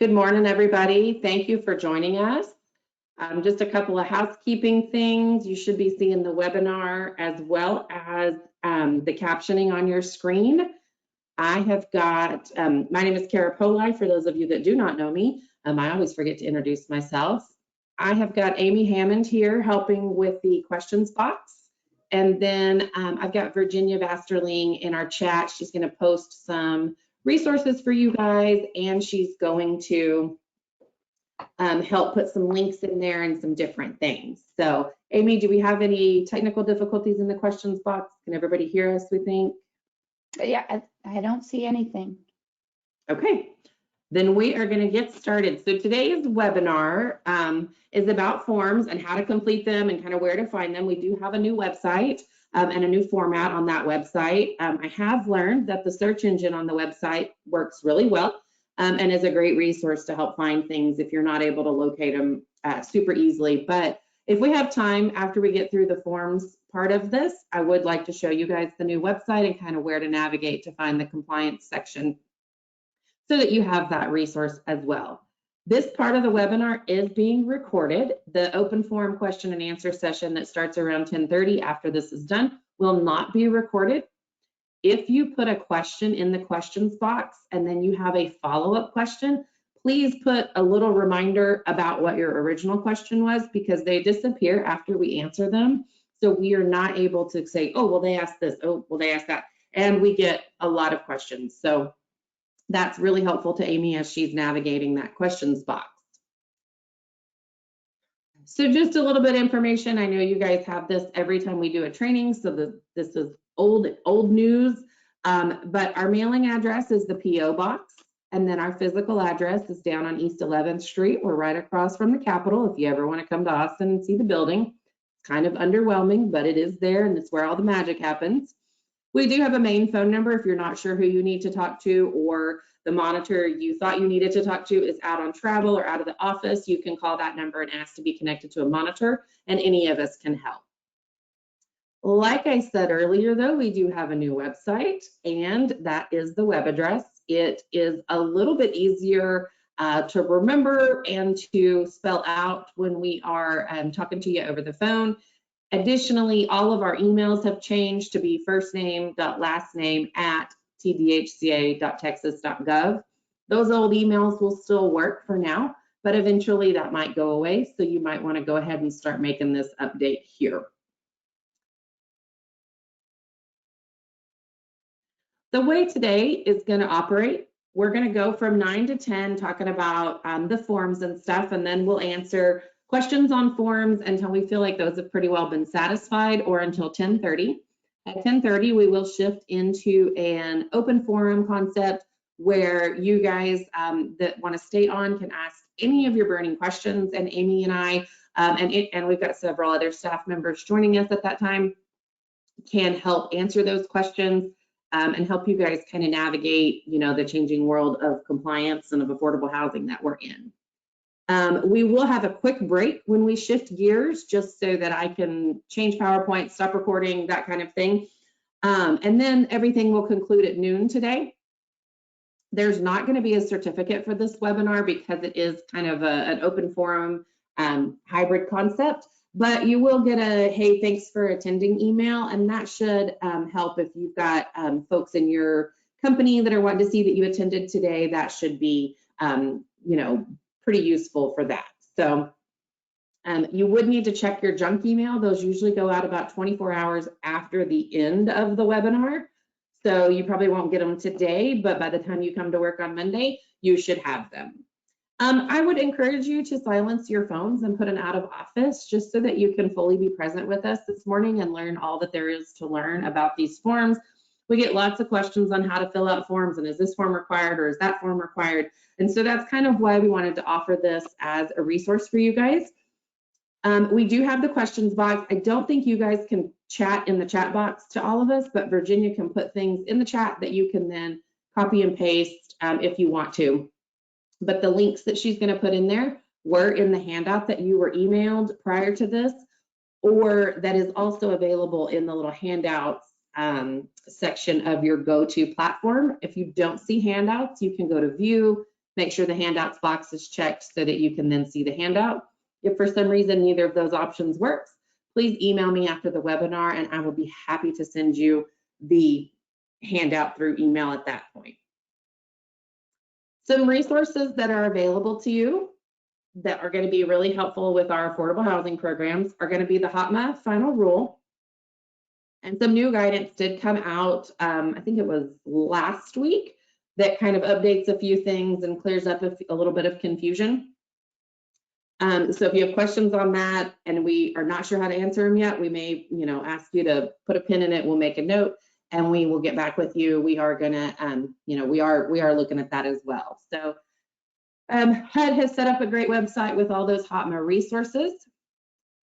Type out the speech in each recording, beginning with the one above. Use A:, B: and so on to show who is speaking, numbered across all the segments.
A: Good morning, everybody. Thank you for joining us. Just a couple of housekeeping things. You should be seeing the webinar as well as the captioning on your screen. I have got, my name is Kara Poli, for those of you that do not know me. I always forget to introduce myself. I have got Amy Hammond here helping with the questions box. And then I've got Virginia Vasterling in our chat. She's going to post some resources for you guys, and she's going to help put some links in there and some different things. So Amy, do we have any technical difficulties in the questions box? Can everybody hear us, we think?
B: Yeah, I don't see anything.
A: Okay, then we are going to get started. So today's webinar is about forms and how to complete them and kind of where to find them. We do have a new website and a new format on that website. I have learned that the search engine on the website works really well and is a great resource to help find things if you're not able to locate them super easily. But if we have time after we get through the forms part of this, I would like to show you guys the new website and kind of where to navigate to find the compliance section so that you have that resource as well. This part of the webinar is being recorded. The open forum question and answer session that starts around 10:30 after this is done will not be recorded. If you put a question in the questions box and then you have a follow-up question, please put a little reminder about what your original question was, because they disappear after we answer them. So we are not able to say, oh, well, they asked this, oh, well, they asked that. And we get a lot of questions. So that's really helpful to Amy as she's navigating that questions box. So just a little bit of information. I know you guys have this every time we do a training, so this is old news, but our mailing address is the P.O. box, and then our physical address is down on East 11th Street. We're right across from the Capitol if you ever want to come to Austin and see the building. It's kind of underwhelming, but it is there, and it's where all the magic happens. We do have a main phone number if you're not sure who you need to talk to, or the monitor you thought you needed to talk to is out on travel or out of the office. You can call that number and ask to be connected to a monitor, and any of us can help. Like I said earlier, though, we do have a new website, and that is the web address. It is a little bit easier to remember and to spell out when we are talking to you over the phone. Additionally, all of our emails have changed to be firstname.lastname@tdhca.texas.gov. Those old emails will still work for now, but eventually that might go away. So you might want to go ahead and start making this update here. The way today is going to operate, we're going to go from 9 to 10 talking about the forms and stuff, and then we'll answer questions on forms until we feel like those have pretty well been satisfied, or until 10:30. At 10:30, we will shift into an open forum concept where you guys that want to stay on can ask any of your burning questions, and Amy and I, and we've got several other staff members joining us at that time, can help answer those questions and help you guys kind of navigate, you know, the changing world of compliance and of affordable housing that we're in. We will have a quick break when we shift gears, just so that I can change PowerPoint, stop recording, that kind of thing. And then everything will conclude at noon today. There's not going to be a certificate for this webinar because it is kind of an open forum hybrid concept, but you will get a, hey, thanks for attending email, and that should help if you've got folks in your company that are wanting to see that you attended today. That should be, you know, pretty useful for that. So you would need to check your junk email. Those usually go out about 24 hours after the end of the webinar. So you probably won't get them today, but by the time you come to work on Monday, you should have them. I would encourage you to silence your phones and put an out of office, just so that you can fully be present with us this morning and learn all that there is to learn about these forms. We get lots of questions on how to fill out forms, and is this form required or is that form required? And so that's kind of why we wanted to offer this as a resource for you guys. We do have the questions box. I don't think you guys can chat in the chat box to all of us, but Virginia can put things in the chat that you can then copy and paste if you want to. But the links that she's going to put in there were in the handout that you were emailed prior to this, or that is also available in the little handouts section of your go-to platform. If you don't see handouts, you can go to view, make sure the handouts box is checked so that you can then see the handout. If for some reason neither of those options works, please email me after the webinar and I will be happy to send you the handout through email at that point. Some resources that are available to you that are going to be really helpful with our affordable housing programs are going to be the HOTMA final rule. And some new guidance did come out, I think it was last week, that kind of updates a few things and clears up a little bit of confusion. So if you have questions on that and we are not sure how to answer them yet, we may, ask you to put a pin in it. We'll make a note and we will get back with you. We are gonna, we are looking at that as well. So HUD has set up a great website with all those HOTMA resources.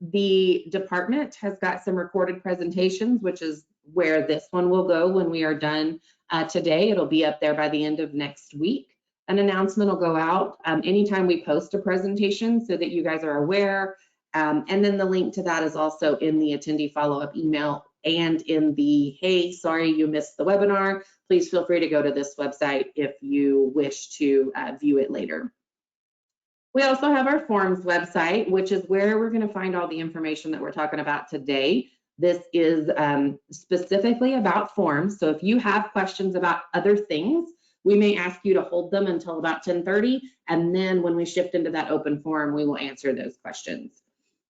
A: The department has got some recorded presentations, which is where this one will go when we are done today. It'll be up there by the end of next week. An announcement will go out anytime we post a presentation so that you guys are aware. And then the link to that is also in the attendee follow-up email and in the, hey, sorry you missed the webinar. Please feel free to go to this website if you wish to view it later. We also have our forms website, which is where we're going to find all the information that we're talking about today. This is specifically about forms. So if you have questions about other things, we may ask you to hold them until about 10:30, and then when we shift into that open forum, we will answer those questions.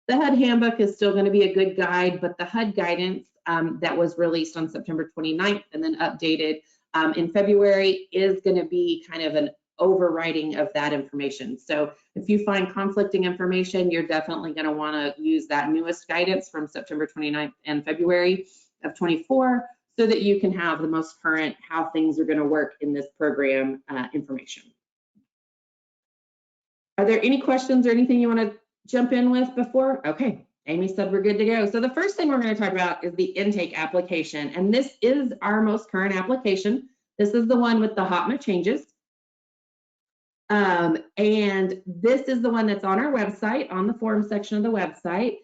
A: The HUD handbook is still going to be a good guide, but the HUD guidance that was released on September 29th and then updated in February is going to be kind of an overwriting of that information. So if you find conflicting information, you're definitely going to want to use that newest guidance from September 29th and February of 24 so that you can have the most current how things are going to work in this program information. Are there any questions or anything you want to jump in with before? Okay, Amy said we're good to go. So the first thing we're going to talk about is the intake application. And this is our most current application. This is the one with the HOTMA changes. And this is the one that's on our website, on the form section of the website.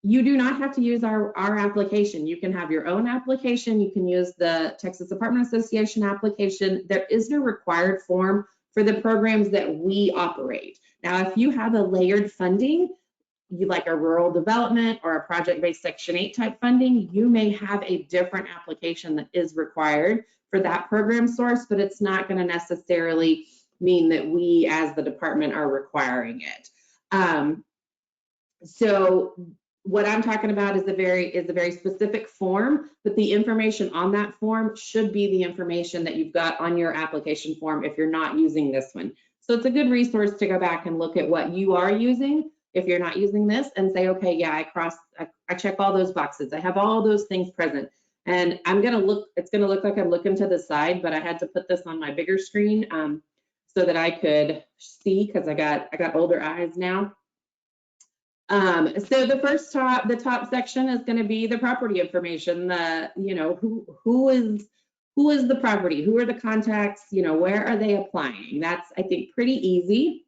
A: You do not have to use our application. You can have your own application. You can use the Texas Apartment Association application. There is no required form for the programs that we operate. Now, if you have a layered funding, you like a rural development or a project-based Section 8 type funding, you may have a different application that is required for that program source, but it's not going to necessarily mean that we as the department are requiring it. So what I'm talking about is a very specific form, but the information on that form should be the information that you've got on your application form if you're not using this one. So it's a good resource to go back and look at what you are using if you're not using this and say, okay, yeah, I check all those boxes. I have all those things present. And it's gonna look like I'm looking to the side, but I had to put this on my bigger screen so that I could see because I got older eyes now. So the top section is going to be the property information. Who is the property? Who are the contacts? Where are they applying? That's, I think, pretty easy.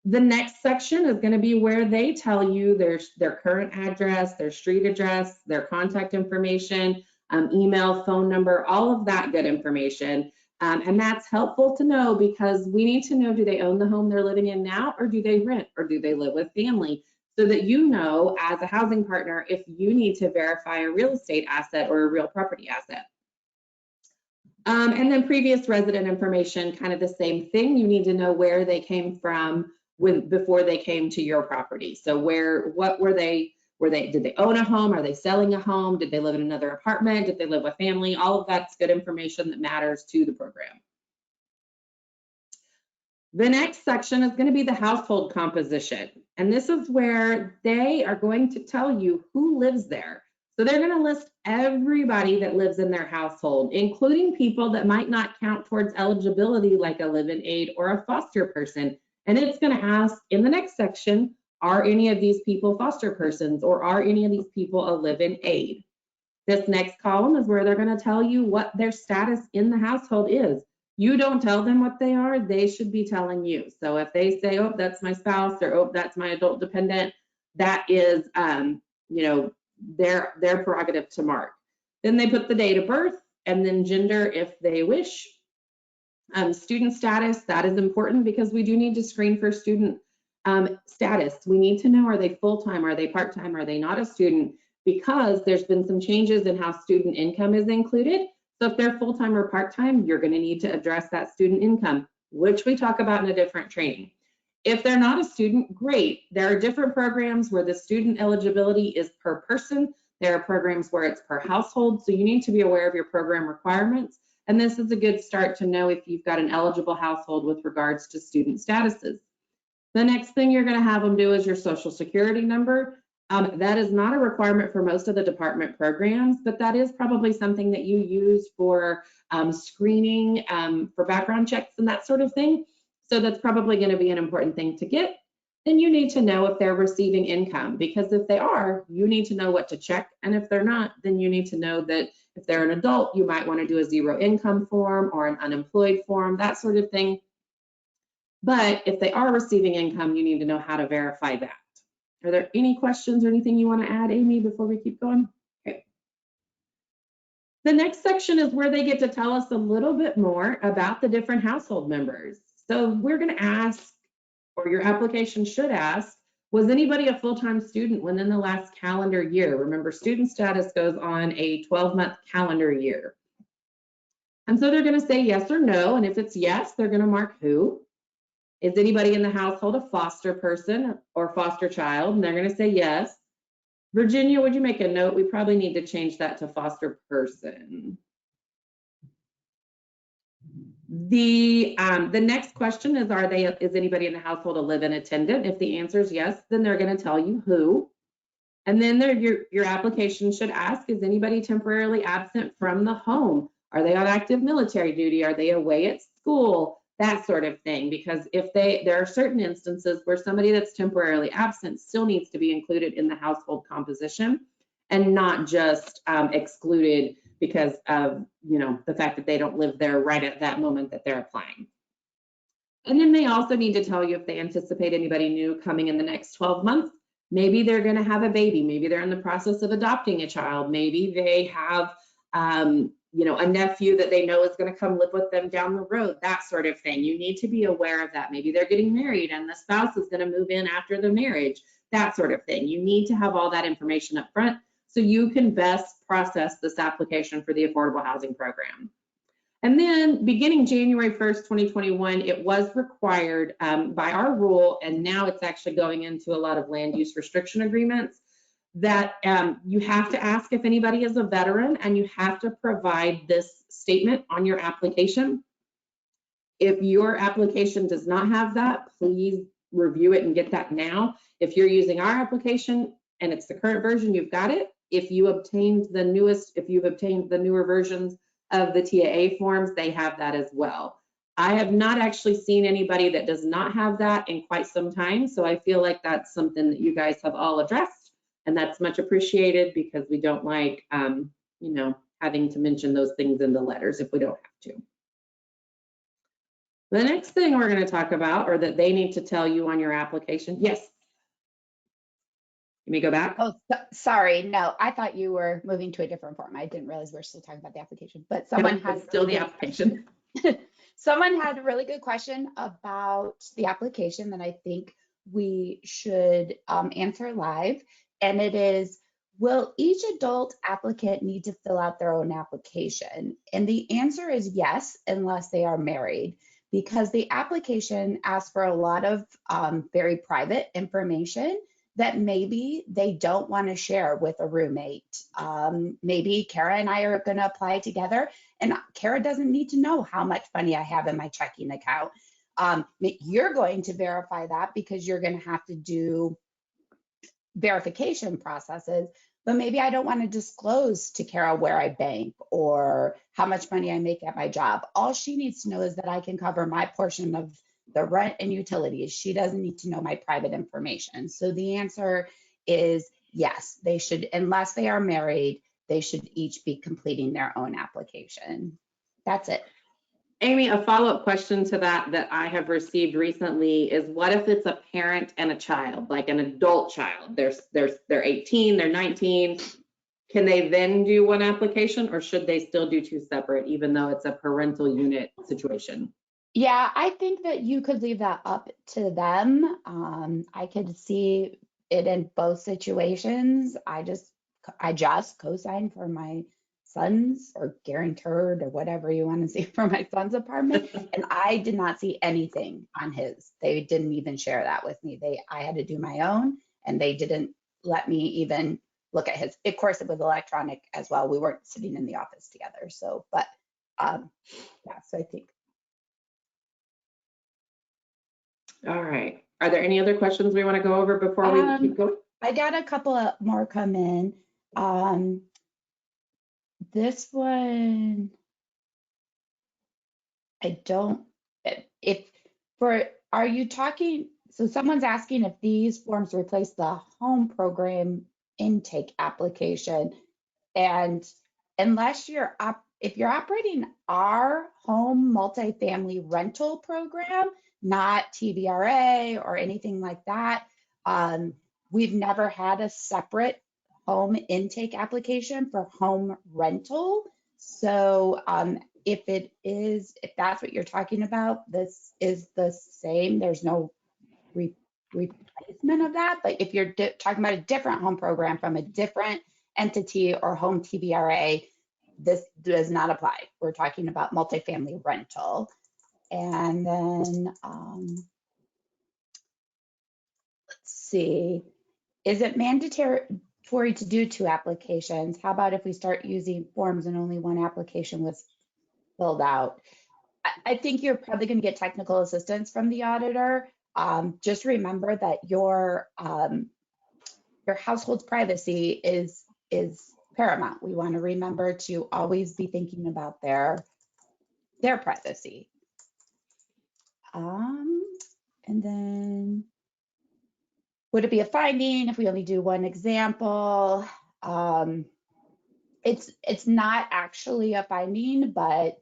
A: The next section is going to be where they tell you their current address, their street address, their contact information, email, phone number, all of that good information. And that's helpful to know because we need to know, do they own the home they're living in now, or do they rent, or do they live with family? So that you know, as a housing partner, if you need to verify a real estate asset or a real property asset. And then previous resident information, kind of the same thing. You need to know where they came from before they came to your property. So what were they? Did they own a home? Are they selling a home? Did they live in another apartment? Did they live with family? All of that's good information that matters to the program. The next section is going to be the household composition. And this is where they are going to tell you who lives there. So they're going to list everybody that lives in their household, including people that might not count towards eligibility, like a live-in aid or a foster person. And it's going to ask in the next section, are any of these people foster persons, or are any of these people a live-in aid? This next column is where they're going to tell you what their status in the household is. You don't tell them what they are, they should be telling you. So if they say, oh, that's my spouse, or oh, that's my adult dependent, that is their prerogative to mark. Then they put the date of birth and then gender if they wish. Student status, that is important because we do need to screen for student status. We need to know, are they full-time, are they part-time, are they not a student? Because there's been some changes in how student income is included. So if they're full-time or part-time, you're going to need to address that student income, which we talk about in a different training. If they're not a student, great. There are different programs where the student eligibility is per person. There are programs where it's per household. So you need to be aware of your program requirements. And this is a good start to know if you've got an eligible household with regards to student statuses. The next thing you're going to have them do is your social security number. That is not a requirement for most of the department programs, but that is probably something that you use for screening, for background checks and that sort of thing. So that's probably going to be an important thing to get. Then you need to know if they're receiving income, because if they are, you need to know what to check. And if they're not, then you need to know that if they're an adult, you might want to do a zero income form or an unemployed form, that sort of thing. But if they are receiving income, you need to know how to verify that. Are there any questions or anything you want to add, Amy, before we keep going? Okay. The next section is where they get to tell us a little bit more about the different household members. So we're going to ask, or your application should ask, was anybody a full-time student within the last calendar year? Remember, student status goes on a 12-month calendar year. And so they're going to say yes or no. And if it's yes, they're going to mark who. Is anybody in the household a foster person or foster child? And they're going to say yes. Virginia, would you make a note? We probably need to change that to foster person. The next question is, is anybody in the household a live-in attendant? If the answer is yes, then they're going to tell you who. And then your application should ask, is anybody temporarily absent from the home? Are they on active military duty? Are they away at school? That sort of thing. Because if there are certain instances where somebody that's temporarily absent still needs to be included in the household composition and not just excluded because of, the fact that they don't live there right at that moment that they're applying. And then they also need to tell you if they anticipate anybody new coming in the next 12 months. Maybe they're going to have a baby. Maybe they're in the process of adopting a child. Maybe they have, a nephew that they know is going to come live with them down the road, that sort of thing. You need to be aware of that. Maybe they're getting married and the spouse is going to move in after the marriage, that sort of thing. You need to have all that information up front so you can best process this application for the affordable housing program. And then beginning January 1st, 2021, it was required by our rule, and now it's actually going into a lot of land use restriction agreements, that you have to ask if anybody is a veteran, and you have to provide this statement on your application. If your application does not have that, please review it and get that now. If you're using our application and it's the current version, you've got it. If you obtained the newer versions of the TAA forms, they have that as well. I have not actually seen anybody that does not have that in quite some time, so I feel like that's something that you guys have all addressed. And that's much appreciated because we don't like, having to mention those things in the letters if we don't have to. The next thing we're going to talk about, or that they need to tell you on your application. Yes. Let me go back.
B: Oh, sorry. No, I thought you were moving to a different form. I didn't realize we're still talking about the application, but someone had
A: still the application.
B: Someone had a really good question about the application that I think we should answer live. And it is, will each adult applicant need to fill out their own application? And the answer is yes, unless they are married, because the application asks for a lot of very private information that maybe they don't want to share with a roommate. Maybe Kara and I are going to apply together, and Kara doesn't need to know how much money I have in my checking account. You're going to verify that because you're going to have to do verification processes, but maybe I don't want to disclose to Kara where I bank or how much money I make at my job. All she needs to know is that I can cover my portion of the rent and utilities. She doesn't need to know my private information. So the answer is yes, they should, unless they are married, they should each be completing their own application. That's it.
A: Amy, a follow-up question to that I have received recently is, what if it's a parent and a child, like an adult child? They're 18, they're 19. Can they then do one application, or should they still do two separate, even though it's a parental unit situation?
B: Yeah, I think that you could leave that up to them. I could see it in both situations. I just co-signed for my son's or guarantor or whatever you want to see for my son's apartment, and I did not see anything on his. They didn't even share that with me. I had to do my own, and they didn't let me even look at his. Of course, it was electronic as well. We weren't sitting in the office together, so yeah. So I think.
A: All right. Are there any other questions we want to go over before we keep going?
B: I got a couple of more come in. This one, I don't, if are you talking, so someone's asking if these forms replace the home program intake application. And unless if you're operating our home multifamily rental program, not TDHCA or anything like that, we've never had a separate home intake application for home rental. So if that's what you're talking about, this is the same. There's no replacement of that. But if you're talking about a different home program from a different entity or home TDHCA, this does not apply. We're talking about multifamily rental. And then let's see, is it mandatory to do 2 applications? How about if we start using forms and only 1 application was filled out? I think you're probably going to get technical assistance from the auditor. Just remember that your household's privacy is paramount. We want to remember to always be thinking about their privacy. And then, would it be a finding if we only do 1 example? It's not actually a finding, but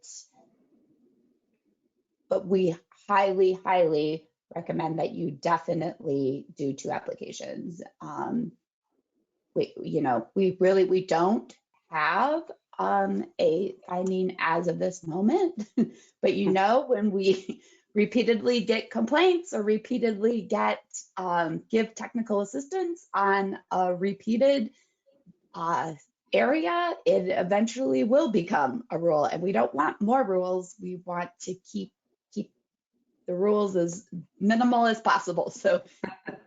B: we highly recommend that you definitely do 2 applications. We don't have a finding as of this moment, but when we repeatedly get complaints or repeatedly give technical assistance on a repeated area, it eventually will become a rule, and we don't want more rules. We want to keep the rules as minimal as possible. So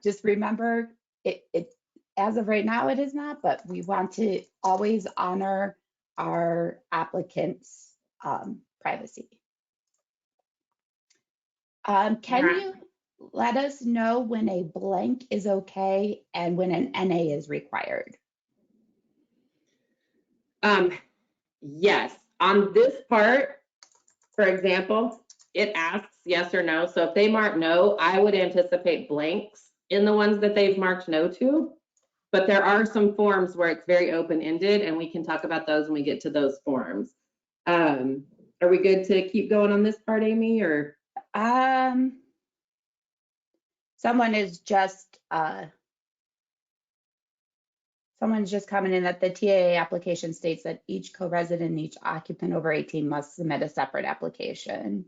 B: just remember, it as of right now, it is not, but we want to always honor our applicants' privacy. Can you let us know when a blank is okay and when an NA is required?
A: Yes. On this part, for example, it asks yes or no. So if they mark no, I would anticipate blanks in the ones that they've marked no to. But there are some forms where it's very open-ended, and we can talk about those when we get to those forms. Are we good to keep going on this part, Amy, or?
B: Someone is just someone's just commenting that the TAA application states that each co-resident and each occupant over 18 must submit a separate application.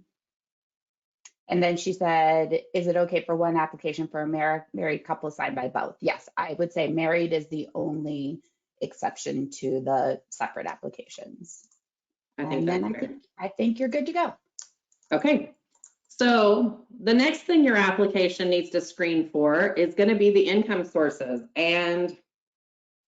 B: And then she said, is it okay for 1 application for a married couple signed by both? Yes, I would say married is the only exception to the separate applications. I think you're good to go.
A: Okay. So the next thing your application needs to screen for is going to be the income sources. And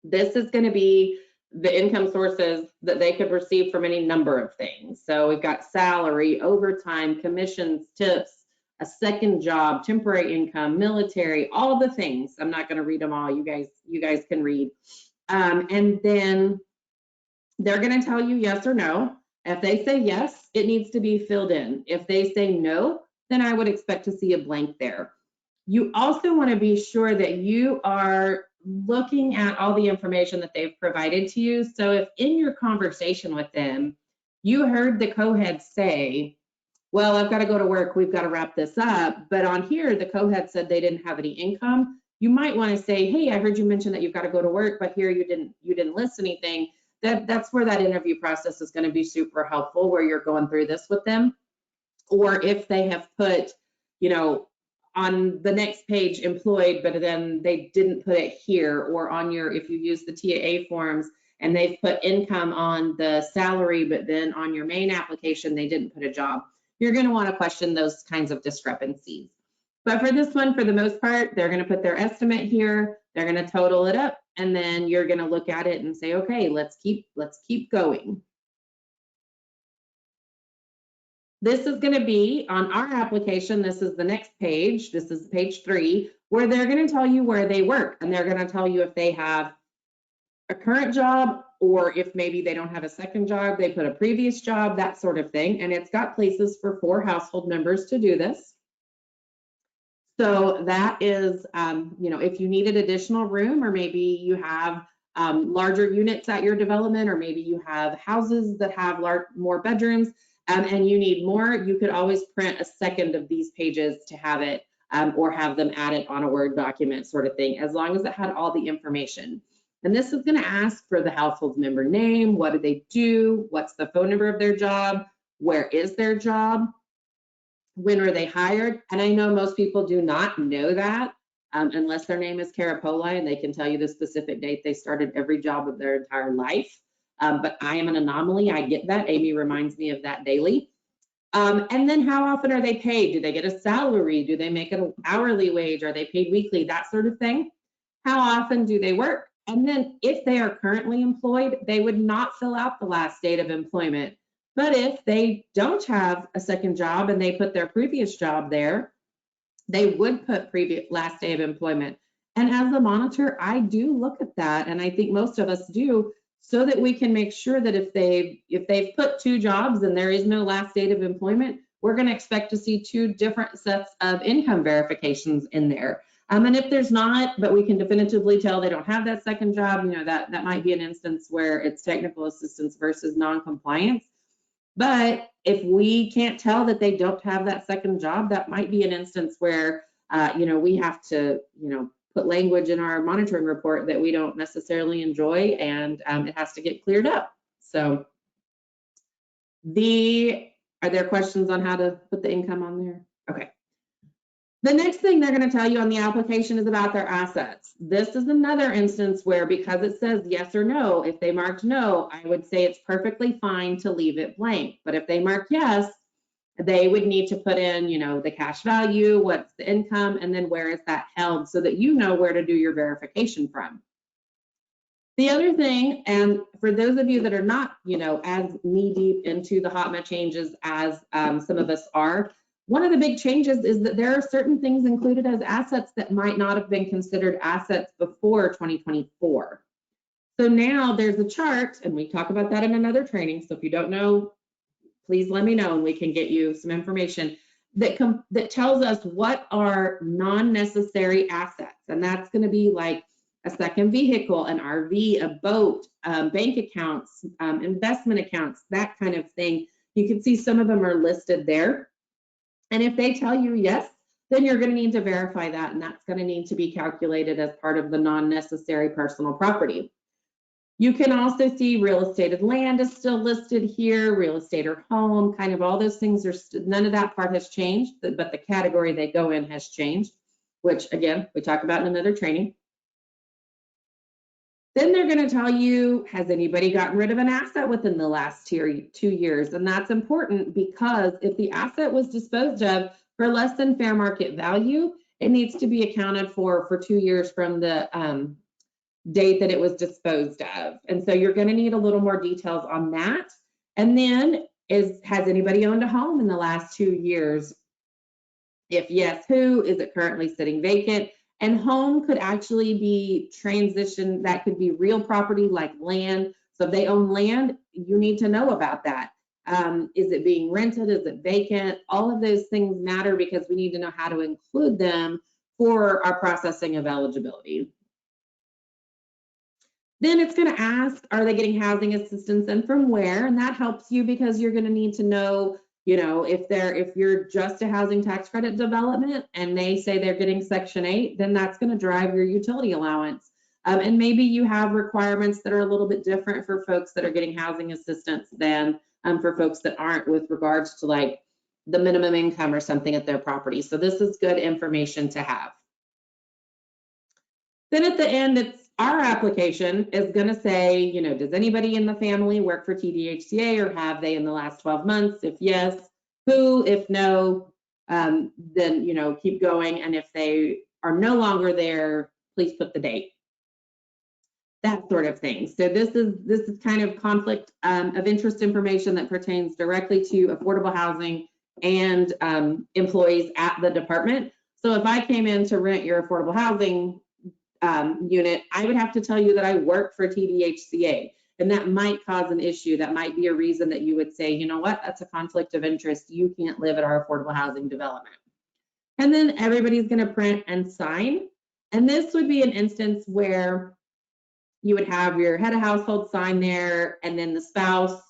A: this is going to be the income sources that they could receive from any number of things. So we've got salary, overtime, commissions, tips, a second job, temporary income, military, all the things. I'm not going to read them all. You guys can read. And then they're going to tell you yes or no. If they say yes, it needs to be filled in. If they say no, then I would expect to see a blank there. You also want to be sure that you are looking at all the information that they've provided to you. So if in your conversation with them, you heard the co-head say, well, I've got to go to work, we've got to wrap this up, but on here, the co-head said they didn't have any income, you might want to say, hey, I heard you mention that you've got to go to work, but here you didn't list anything. That's where that interview process is going to be super helpful, where you're going through this with them. or if they have put, you know, on the next page employed, but then they didn't put it here, or on your, if you use the TAA forms and they've put income on the salary, but then on your main application, they didn't put a job. You're going to want to question those kinds of discrepancies. But for this one, for the most part, they're going to put their estimate here, they're going to total it up, and then you're going to look at it and say, okay, let's keep going. This is going to be on our application. This is the next page. This is page 3, where they're going to tell you where they work, and they're going to tell you if they have a current job, or if maybe they don't have a second job, they put a previous job, that sort of thing. And it's got places for 4 household members to do this. So that is, you know, if you needed additional room, or maybe you have larger units at your development, or maybe you have houses that have more bedrooms, and you need more, you could always print a second of these pages to have it, or have them add it on a Word document sort of thing, as long as it had all the information. And this is going to ask for the household member name, what do they do, what's the phone number of their job, where is their job, when were they hired? And I know most people do not know that, unless their name is Carapoli and they can tell you the specific date they started every job of their entire life. But I am an anomaly. I get that. Amy reminds me of that daily. And then how often are they paid? Do they get a salary? Do they make an hourly wage? Are they paid weekly? That sort of thing. How often do they work? And then if they are currently employed, they would not fill out the last date of employment. But if they don't have a second job and they put their previous job there, they would put previous last day of employment. And as a monitor, I do look at that, and I think most of us do, so that we can make sure that if they've put 2 jobs and there is no last date of employment, we're going to expect to see 2 different sets of income verifications in there. And if there's not, but we can definitively tell they don't have that second job, you know, that might be an instance where it's technical assistance versus non-compliance. But if we can't tell that they don't have that second job, that might be an instance where, you know, we have to, you know, put language in our monitoring report that we don't necessarily enjoy, and it has to get cleared up. So are there questions on how to put the income on there? Okay. The next thing they're going to tell you on the application is about their assets. This is another instance where, because it says yes or no, if they marked no, I would say it's perfectly fine to leave it blank. But if they mark yes, they would need to put in, you know, the cash value, what's the income, and then where is that held, so that you know where to do your verification from. The other thing, and for those of you that are not, you know, as knee deep into the HOTMA changes as some of us are, one of the big changes is that there are certain things included as assets that might not have been considered assets before 2024. So now there's a chart, and we talk about that in another training. So if you don't know, please let me know and we can get you some information that tells us what are non-necessary assets. And that's going to be like a second vehicle, an RV, a boat, bank accounts, investment accounts, that kind of thing. You can see some of them are listed there. And if they tell you yes, then you're going to need to verify that, and that's going to need to be calculated as part of the non-necessary personal property. You can also see real estate and land is still listed here, real estate or home, kind of all those things are, none of that part has changed, but the category they go in has changed, which again, we talk about in another training. Then they're going to tell you, has anybody gotten rid of an asset within the last 2 years? And that's important, because if the asset was disposed of for less than fair market value, it needs to be accounted for 2 years from the date that it was disposed of. And so you're going to need a little more details on that. And then has anybody owned a home in the last 2 years? If yes, who? Is it currently sitting vacant? And home could actually be transitioned. That could be real property like land. So if they own land, you need to know about that. Is it being rented? Is it vacant? All of those things matter, because we need to know how to include them for our processing of eligibility. Then it's going to ask, are they getting housing assistance and from where? And that helps you, because you're going to need to know, you know, if you're just a housing tax credit development and they say they're getting Section 8, then that's going to drive your utility allowance. And maybe you have requirements that are a little bit different for folks that are getting housing assistance than for folks that aren't, with regards to like the minimum income or something at their property. So this is good information to have. Then at the end, it's our application is going to say, you know, does anybody in the family work for TDHCA or have they in the last 12 months? If yes, who? If no, then, you know, keep going. And if they are no longer there, please put the date. That sort of thing. So this is kind of conflict of interest information that pertains directly to affordable housing and employees at the department. So if I came in to rent your affordable housing unit, I would have to tell you that I work for TDHCA, and that might cause an issue. That might be a reason that you would say, you know what, that's a conflict of interest. You can't live at our affordable housing development. And then everybody's going to print and sign. And this would be an instance where you would have your head of household sign there, and then the spouse.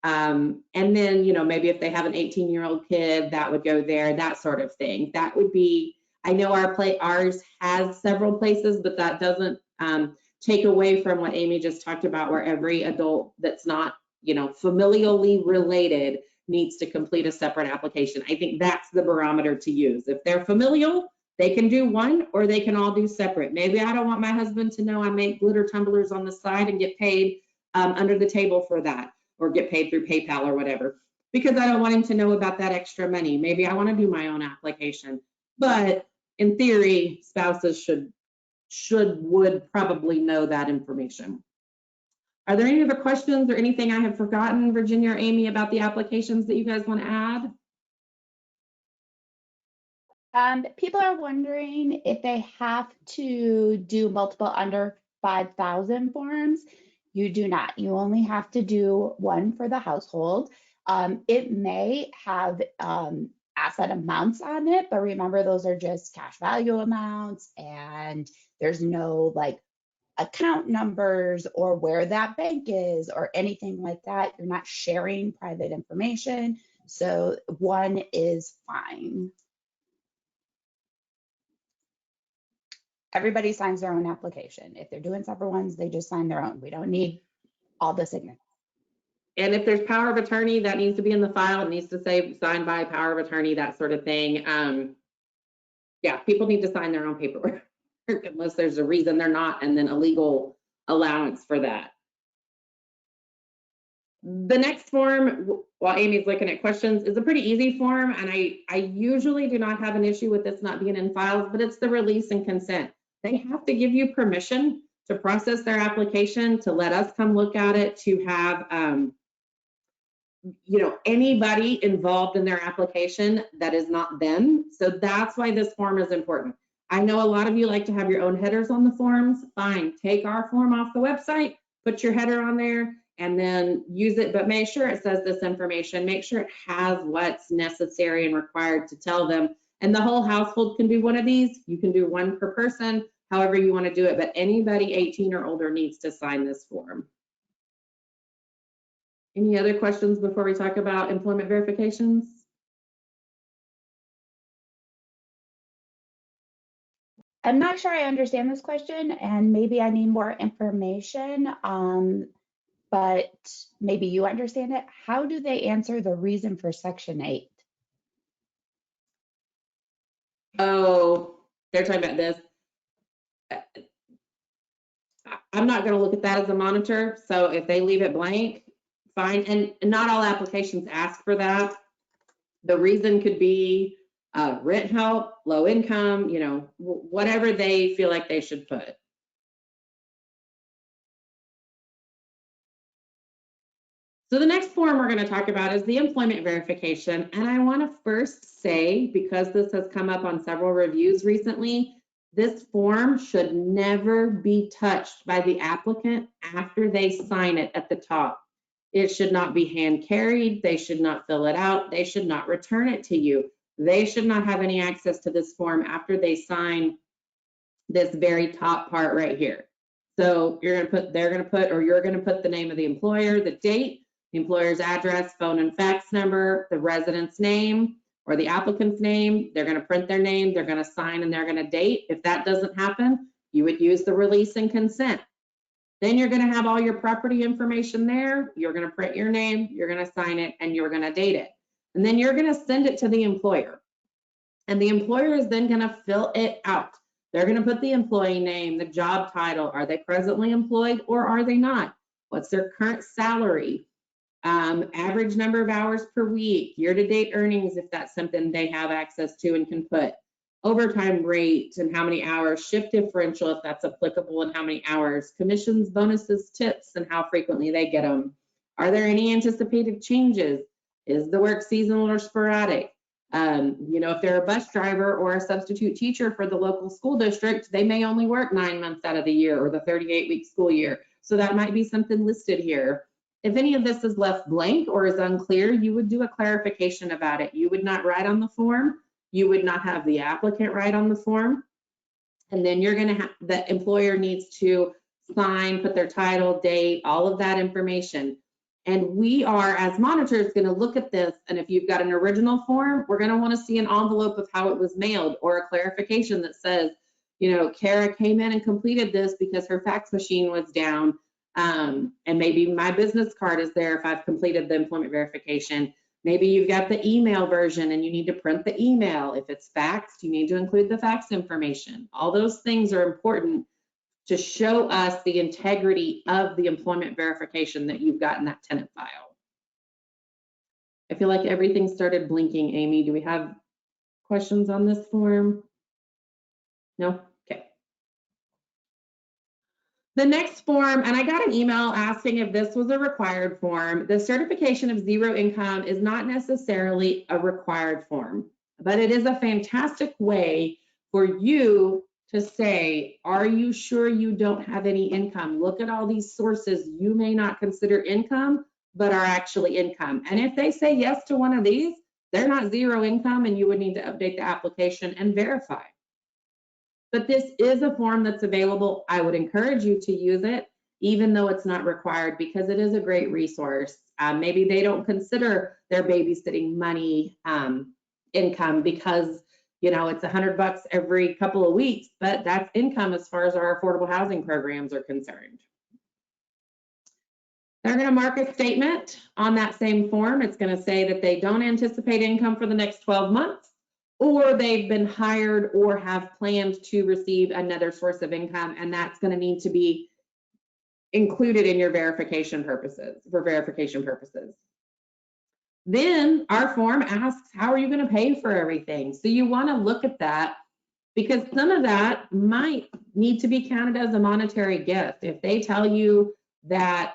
A: And then, you know, maybe if they have an 18-year-old kid, that would go there, that sort of thing. That would be, I know ours has several places, but that doesn't take away from what Amy just talked about, where every adult that's not, you know, familially related needs to complete a separate application. I think that's the barometer to use. If they're familial, they can do one, or they can all do separate. Maybe I don't want my husband to know I make glitter tumblers on the side and get paid under the table for that, or get paid through PayPal or whatever, because I don't want him to know about that extra money. Maybe I want to do my own application. But in theory, spouses would probably know that information. Are there any other questions or anything I have forgotten, Virginia or Amy, about the applications that you guys want to add?
B: People are wondering if they have to do multiple under 5,000 forms. You do not. You only have to do one for the household. It may have asset amounts on it, but remember, those are just cash value amounts, and there's no like account numbers or where that bank is or anything like that. You're not sharing private information. So one is fine. Everybody signs their own application. If they're doing separate ones, they just sign their own. We don't need all the signatures.
A: And if there's power of attorney, that needs to be in the file. It needs to say signed by power of attorney, that sort of thing. Yeah, people need to sign their own paperwork unless there's a reason they're not, and then a legal allowance for that. The next form, while Amy's looking at questions, is a pretty easy form, and I usually do not have an issue with this not being in files, but it's the release and consent. They have to give you permission to process their application, to let us come look at it, to have you know, anybody involved in their application that is not them. So that's why this form is important. I know a lot of you like to have your own headers on the forms. Fine, take our form off the website, put your header on there, and then use it, but make sure it says this information. Make sure it has what's necessary and required to tell them. And the whole household can do one of these. You can do one per person, however you want to do it, but anybody 18 or older needs to sign this form. Any other questions before we talk about employment verifications?
B: I'm not sure I understand this question, and maybe I need more information, but maybe you understand it. How do they answer the reason for Section 8?
A: Oh, they're talking about this. I'm not going to look at that as a monitor. So if they leave it blank, fine. And not all applications ask for that. The reason could be rent help, low income, you know, whatever they feel like they should put. So the next form we're going to talk about is the employment verification. And I want to first say, because this has come up on several reviews recently, this form should never be touched by the applicant after they sign it at the top. It should not be hand carried. They should not fill it out. They should not return it to you. They should not have any access to this form after they sign this very top part right here. So you're going to put, they're going to put, or you're going to put the name of the employer, the date, the employer's address, phone and fax number, the resident's name or the applicant's name. They're going to print their name, they're going to sign, and they're going to date. If that doesn't happen, you would use the release and consent. Then you're going to have all your property information there. You're going to print your name, you're going to sign it, and you're going to date it. And then you're going to send it to the employer. And the employer is then going to fill it out. They're going to put the employee name, the job title. Are they presently employed or are they not? What's their current salary? Average number of hours per week, year-to-date earnings, if that's something they have access to and can put, overtime rate and how many hours, shift differential, if that's applicable, and how many hours, commissions, bonuses, tips, and how frequently they get them. Are there any anticipated changes? Is the work seasonal or sporadic? If they're a bus driver or a substitute teacher for the local school district, they may only work 9 months out of the year or the 38-week school year. So that might be something listed here. If any of this is left blank or is unclear, you would do a clarification about it. You would not write on the form. You would not have the applicant write on the form. And then you're going to have, the employer needs to sign, put their title, date, all of that information. And we are, as monitors, going to look at this. And if you've got an original form, we're going to want to see an envelope of how it was mailed or a clarification that says, Kara came in and completed this because her fax machine was down. And maybe my business card is there if I've completed the employment verification. Maybe you've got the email version and you need to print the email. If it's faxed, you need to include the fax information. All those things are important to show us the integrity of the employment verification that you've got in that tenant file. I feel like everything started blinking, Amy. Do we have questions on this form? No? Okay. The next form, and I got an email asking if this was a required form. The certification of zero income is not necessarily a required form, but it is a fantastic way for you to say, are you sure you don't have any income? Look at all these sources you may not consider income, but are actually income. And if they say yes to one of these, they're not zero income and you would need to update the application and verify. But this is a form that's available. I would encourage you to use it, even though it's not required, because it is a great resource. Maybe they don't consider their babysitting money income because, it's $100 every couple of weeks, but that's income as far as our affordable housing programs are concerned. They're going to mark a statement on that same form. It's going to say that they don't anticipate income for the next 12 months, or they've been hired or have planned to receive another source of income, and that's going to need to be included in your verification purposes, for verification purposes. Then our form asks, how are you going to pay for everything? So you want to look at that, because some of that might need to be counted as a monetary gift. If they tell you that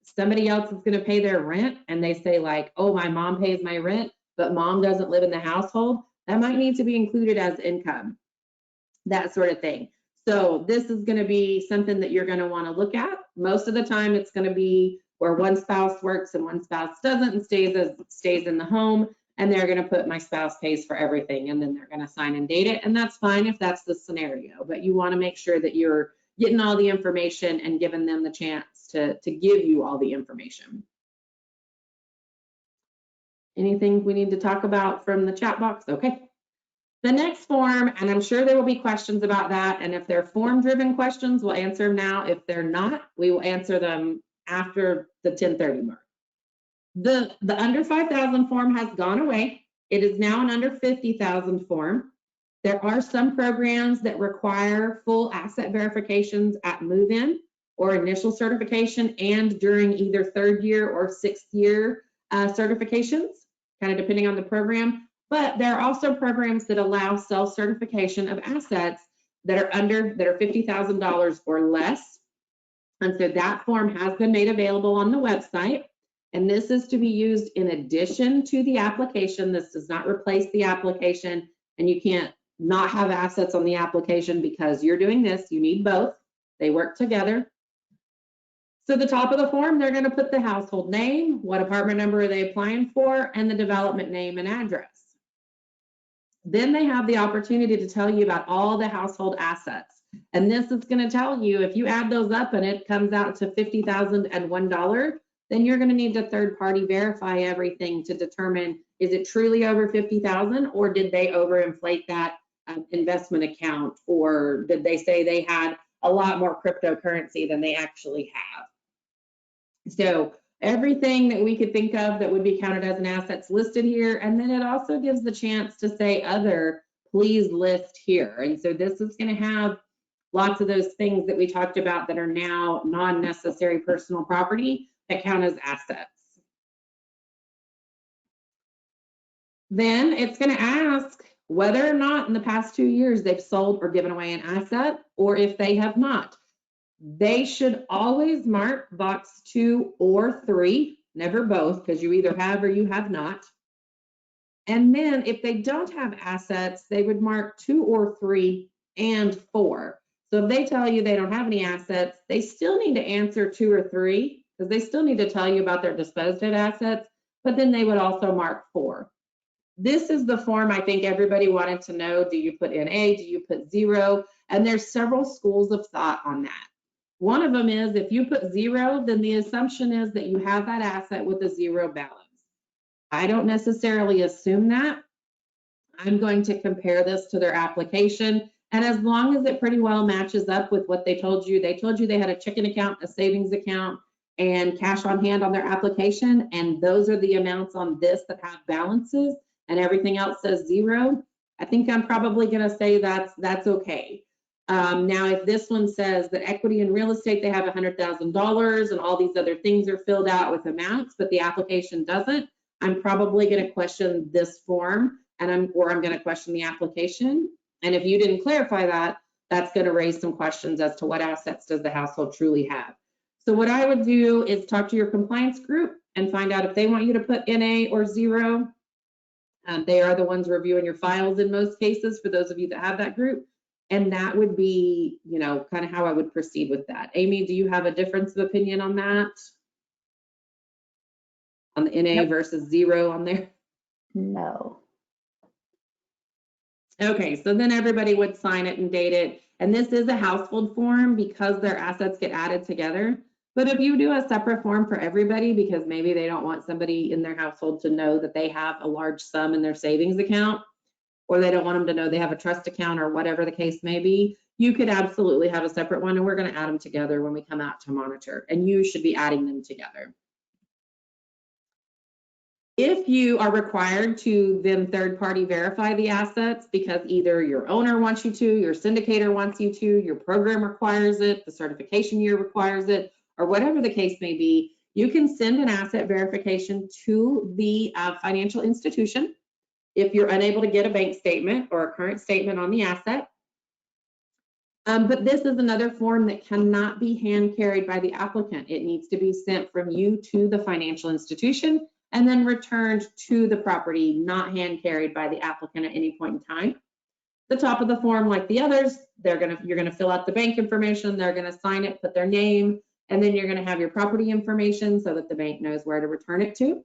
A: somebody else is going to pay their rent and they say like, oh, my mom pays my rent, but mom doesn't live in the household, that might need to be included as income, that sort of thing. So this is going to be something that you're going to want to look at. Most of the time it's going to be where one spouse works and one spouse doesn't and stays in the home, and they're going to put my spouse pays for everything, and then they're going to sign and date it, and that's fine if that's the scenario, but you want to make sure that you're getting all the information and giving them the chance to give you all the information. Anything we need to talk about from the chat box? Okay. The next form, and I'm sure there will be questions about that, and if they're form-driven questions, we'll answer them now. If they're not, we will answer them after the 10:30 mark. The under 5,000 form has gone away. It is now an under 50,000 form. There are some programs that require full asset verifications at move-in or initial certification and during either third year or sixth year certifications, kind of depending on the program. But there are also programs that allow self-certification of assets that are $50,000 or less. And so that form has been made available on the website. And this is to be used in addition to the application. This does not replace the application, and you can't not have assets on the application because you're doing this. You need both. They work together. So the top of the form, they're going to put the household name, what apartment number are they applying for, and the development name and address. Then they have the opportunity to tell you about all the household assets. And this is going to tell you, if you add those up and it comes out to $50,001, then you're going to need to third party verify everything to determine, is it truly over 50,000, or did they overinflate that investment account, or did they say they had a lot more cryptocurrency than they actually have? So everything that we could think of that would be counted as an asset's listed here. And then it also gives the chance to say other, please list here. And so this is going to have lots of those things that we talked about that are now non-necessary personal property that count as assets. Then it's going to ask whether or not in the past 2 years they've sold or given away an asset, or if they have not. They should always mark box 2 or 3, never both, because you either have or you have not. And then if they don't have assets, they would mark 2 or 3 and 4. So if they tell you they don't have any assets, they still need to answer 2 or 3, because they still need to tell you about their disposed of assets, but then they would also mark 4. This is the form I think everybody wanted to know. Do you put NA? Do you put 0? And there's several schools of thought on that. One of them is if you put 0, then the assumption is that you have that asset with a 0 balance. I don't necessarily assume that. I'm going to compare this to their application. And as long as it pretty well matches up with what they told you they had a checking account, a savings account, and cash on hand on their application. And those are the amounts on this that have balances, and everything else says 0. I think I'm probably going to say that's okay. Now, if this one says that equity in real estate, they have $100,000 and all these other things are filled out with amounts, but the application doesn't, I'm probably going to question this form, and I'm going to question the application. And if you didn't clarify that, that's going to raise some questions as to what assets does the household truly have. So what I would do is talk to your compliance group and find out if they want you to put NA or 0. They are the ones reviewing your files in most cases, for those of you that have that group. And that would be, kind of how I would proceed with that. Amy, do you have a difference of opinion on that? On the NA
B: Nope.
A: versus 0 on there?
B: No.
A: Okay, so then everybody would sign it and date it. And this is a household form because their assets get added together. But if you do a separate form for everybody, because maybe they don't want somebody in their household to know that they have a large sum in their savings account, or they don't want them to know they have a trust account, or whatever the case may be, you could absolutely have a separate one, and we're going to add them together when we come out to monitor, and you should be adding them together. If you are required to then third-party verify the assets because either your owner wants you to, your syndicator wants you to, your program requires it, the certification year requires it, or whatever the case may be, you can send an asset verification to the financial institution if you're unable to get a bank statement or a current statement on the asset. But this is another form that cannot be hand carried by the applicant. It needs to be sent from you to the financial institution and then returned to the property, not hand carried by the applicant at any point in time. The top of the form, like the others, you're gonna fill out the bank information, they're gonna sign it, put their name, and then you're gonna have your property information so that the bank knows where to return it to.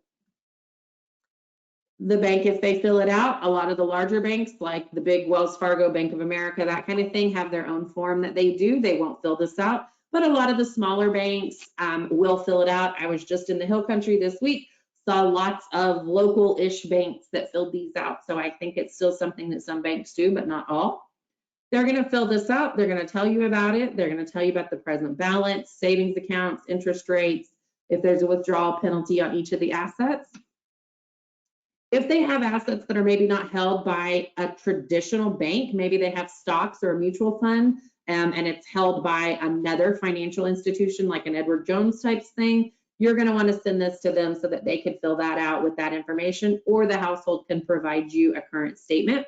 A: The bank, if they fill it out, a lot of the larger banks, like the big Wells Fargo, Bank of America, that kind of thing, have their own form that they do. They won't fill this out, but a lot of the smaller banks will fill it out. I was just in the Hill Country this week, saw lots of local-ish banks that filled these out. So I think it's still something that some banks do, but not all. They're going to fill this out. They're going to tell you about it. They're going to tell you about the present balance, savings accounts, interest rates, if there's a withdrawal penalty on each of the assets. If they have assets that are maybe not held by a traditional bank, maybe they have stocks or a mutual fund, and it's held by another financial institution like an Edward Jones type thing, you're going to want to send this to them so that they can fill that out with that information, or the household can provide you a current statement.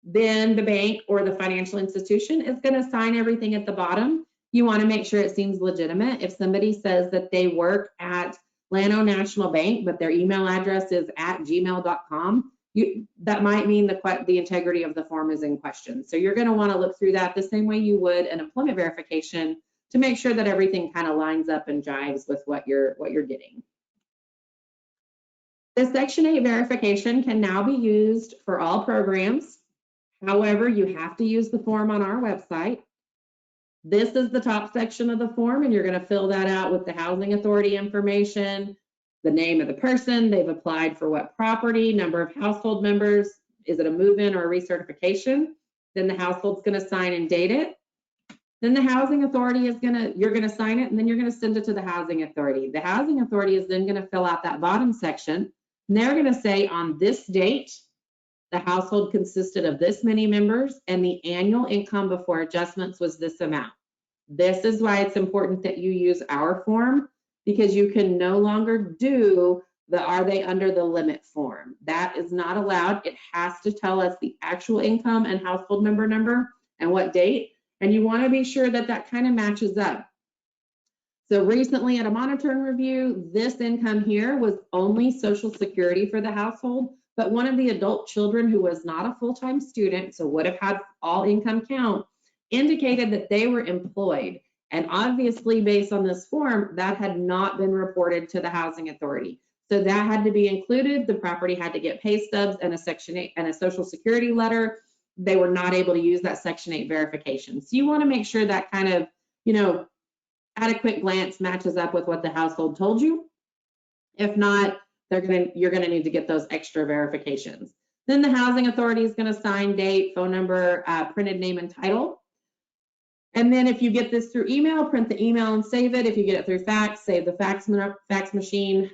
A: Then the bank or the financial institution is going to sign everything at the bottom. You want to make sure it seems legitimate. If somebody says that they work at Llano National Bank, but their email address is @gmail.com, that might mean the integrity of the form is in question. So you're going to want to look through that the same way you would an employment verification to make sure that everything kind of lines up and jives with what you're getting. The Section 8 verification can now be used for all programs. However, you have to use the form on our website. This is the top section of the form, and you're going to fill that out with the housing authority information, the name of the person, they've applied for what property, number of household members, is it a move-in or a recertification? Then the household's going to sign and date it. Then the housing authority you're gonna sign it, and then you're gonna send it to the housing authority. The housing authority is then gonna fill out that bottom section, and they're gonna say on this date, the household consisted of this many members and the annual income before adjustments was this amount. This is why it's important that you use our form, because you can no longer do the are they under the limit form. That is not allowed. It has to tell us the actual income and household member number and what date. And you want to be sure that that kind of matches up. So recently at a monitoring review, this income here was only Social Security for the household, but one of the adult children who was not a full-time student, so would have had all income count, indicated that they were employed. And obviously, based on this form, that had not been reported to the housing authority. So that had to be included. The property had to get pay stubs and a Section 8 and a Social Security letter. They were not able to use that Section 8 verification. So you want to make sure that kind of, at a quick glance matches up with what the household told you. If not, you're gonna need to get those extra verifications. Then the housing authority is gonna sign date, phone number, printed name and title. And then if you get this through email, print the email and save it. If you get it through fax, save the fax machine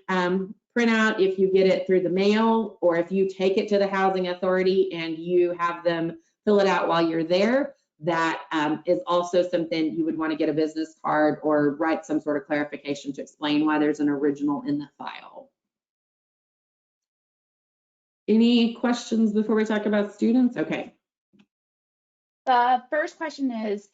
A: printout. If you get it through the mail, or if you take it to the housing authority and you have them fill it out while you're there, that is also something you would want to get a business card or write some sort of clarification to explain why there's an original in the file. Any questions before we talk about students? Okay.
B: The first question is,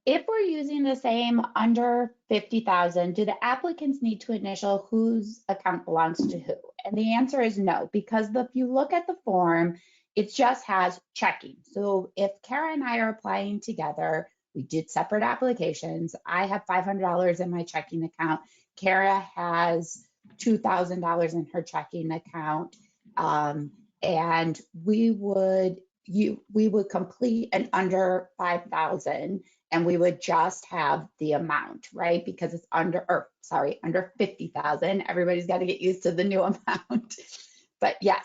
B: if we're using the same under 50,000, do the applicants need to initial whose account belongs to who? And the answer is no, because if you look at the form, it just has checking. So if Kara and I are applying together, we did separate applications. I have $500 in my checking account. Kara has $2,000 in her checking account. And we would complete an under 5,000 and we would just have the amount, right? Because it's under 50,000. Everybody's got to get used to the new amount. But yes,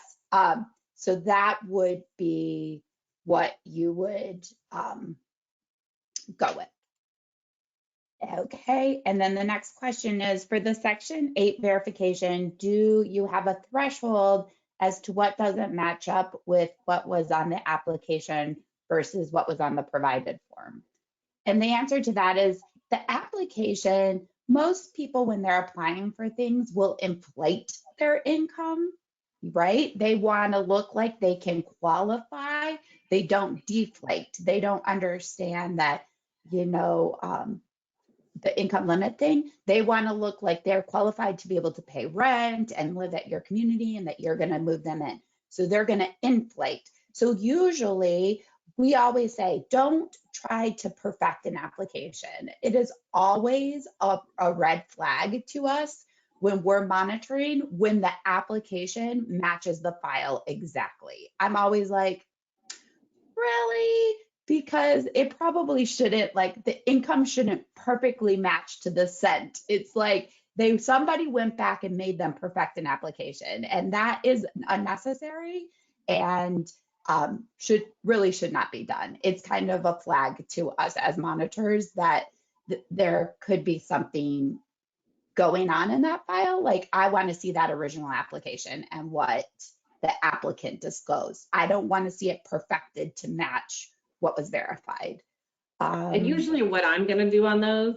B: so that would be what you would go with. Okay, and then the next question is, for the Section 8 verification, do you have a threshold as to what doesn't match up with what was on the application versus what was on the provided form? And the answer to that is the application, most people when they're applying for things will inflate their income, right? They want to look like they can qualify. They don't deflate. They don't understand that, the income limit thing. They want to look like they're qualified to be able to pay rent and live at your community and that you're going to move them in. So they're going to inflate. So usually we always say, don't try to perfect an application. It is always a red flag to us when we're monitoring when the application matches the file exactly. I'm always like, really? Because it probably shouldn't, like the income shouldn't perfectly match to the cent. It's like somebody went back and made them perfect an application, and that is unnecessary and should not be done. It's kind of a flag to us as monitors that there could be something going on in that file. Like, I want to see that original application and what the applicant disclosed. I don't want to see it perfected to match what was verified.
A: And usually what I'm going to do on those,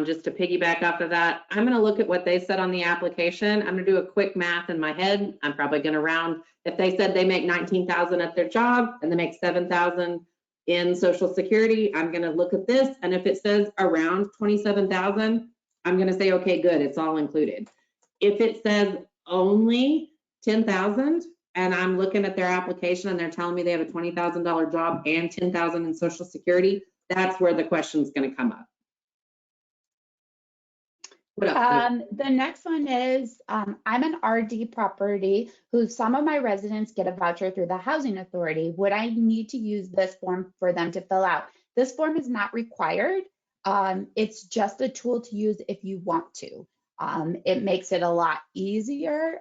A: just to piggyback off of that, I'm going to look at what they said on the application. I'm going to do a quick math in my head. I'm probably going to round. If they said they make 19,000 at their job and they make 7,000 in Social Security, I'm going to look at this. And if it says around 27,000, I'm going to say, okay, good, it's all included. If it says only 10,000, and I'm looking at their application and they're telling me they have a $20,000 job and 10,000 in Social Security, that's where the question's going to come up. What else?
B: The next one is, I'm an RD property who some of my residents get a voucher through the housing authority. Would I need to use this form for them to fill out? This form is not required. It's just a tool to use if you want to. It makes it a lot easier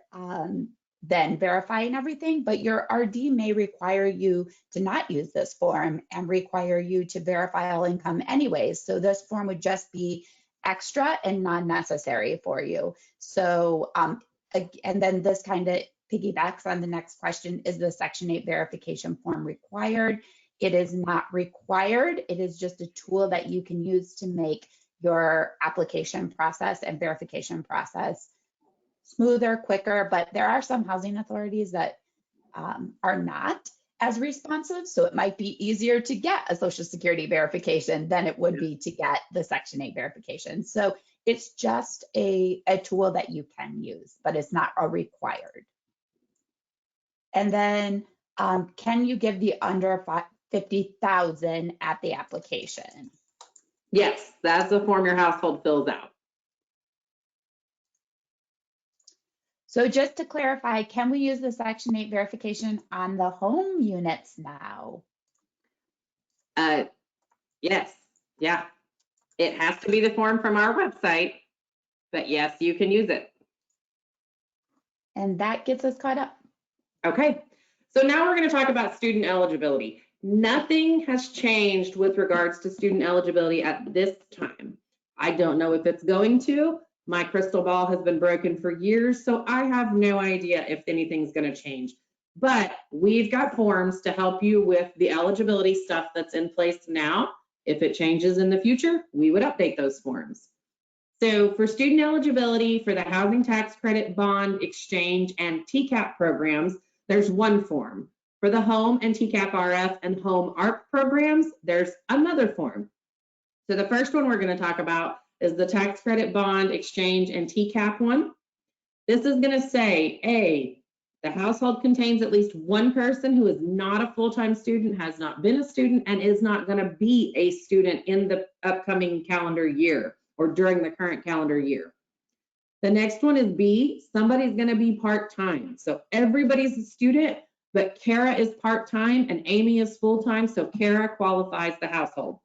B: then verifying everything, but your RD may require you to not use this form and require you to verify all income anyways. So this form would just be extra and non-necessary for you. So, and then this kind of piggybacks on the next question, is the Section 8 verification form required? It is not required. It is just a tool that you can use to make your application process and verification process smoother, quicker, but there are some housing authorities that are not as responsive. So it might be easier to get a Social Security verification than it would be to get the Section 8 verification. So it's just a tool that you can use, but it's not a required. And then can you give the under 50,000 at the application?
A: Yes, that's the form your household fills out.
B: So just to clarify, can we use the Section 8 verification on the home units now?
A: Yes, yeah. It has to be the form from our website, but yes, you can use it.
B: And that gets us caught up.
A: Okay, so now we're going to talk about student eligibility. Nothing has changed with regards to student eligibility at this time. I don't know if it's going to. My crystal ball has been broken for years, so I have no idea if anything's going to change. But we've got forms to help you with the eligibility stuff that's in place now. If it changes in the future, we would update those forms. So for student eligibility for the Housing Tax Credit Bond Exchange and TCAP programs, there's one form. For the Home and TCAP RF and Home ARP programs, there's another form. So the first one we're going to talk about is the Tax Credit Bond Exchange and TCAP one. This is going to say, A, the household contains at least one person who is not a full-time student, has not been a student, and is not going to be a student in the upcoming calendar year or during the current calendar year. The next one is B, somebody's going to be part-time. So everybody's a student, but Kara is part-time and Amy is full-time, so Kara qualifies the household.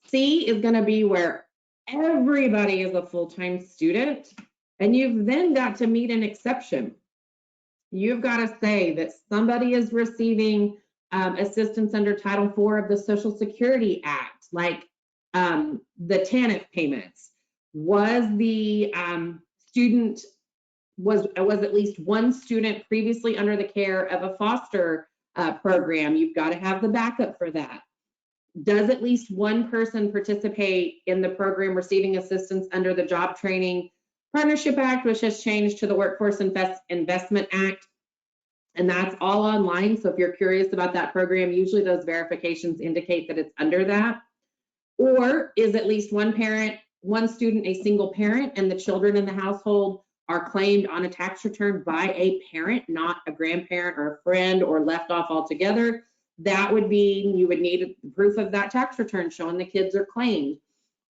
A: C is going to be where everybody is a full-time student, and you've then got to meet an exception. You've got to say that somebody is receiving assistance under Title IV of the Social Security Act, like the TANF payments. Was the student, was at least one student previously under the care of a foster program? You've got to have the backup for that. Does at least one person participate in the program receiving assistance under the Job Training Partnership Act, which has changed to the Workforce Investment Act? And that's all online. So if you're curious about that program, usually those verifications indicate that it's under that. Or is at least one parent, one student a single parent, and the children in the household are claimed on a tax return by a parent, not a grandparent or a friend, or left off altogether? That would be, you would need proof of that tax return showing the kids are claimed.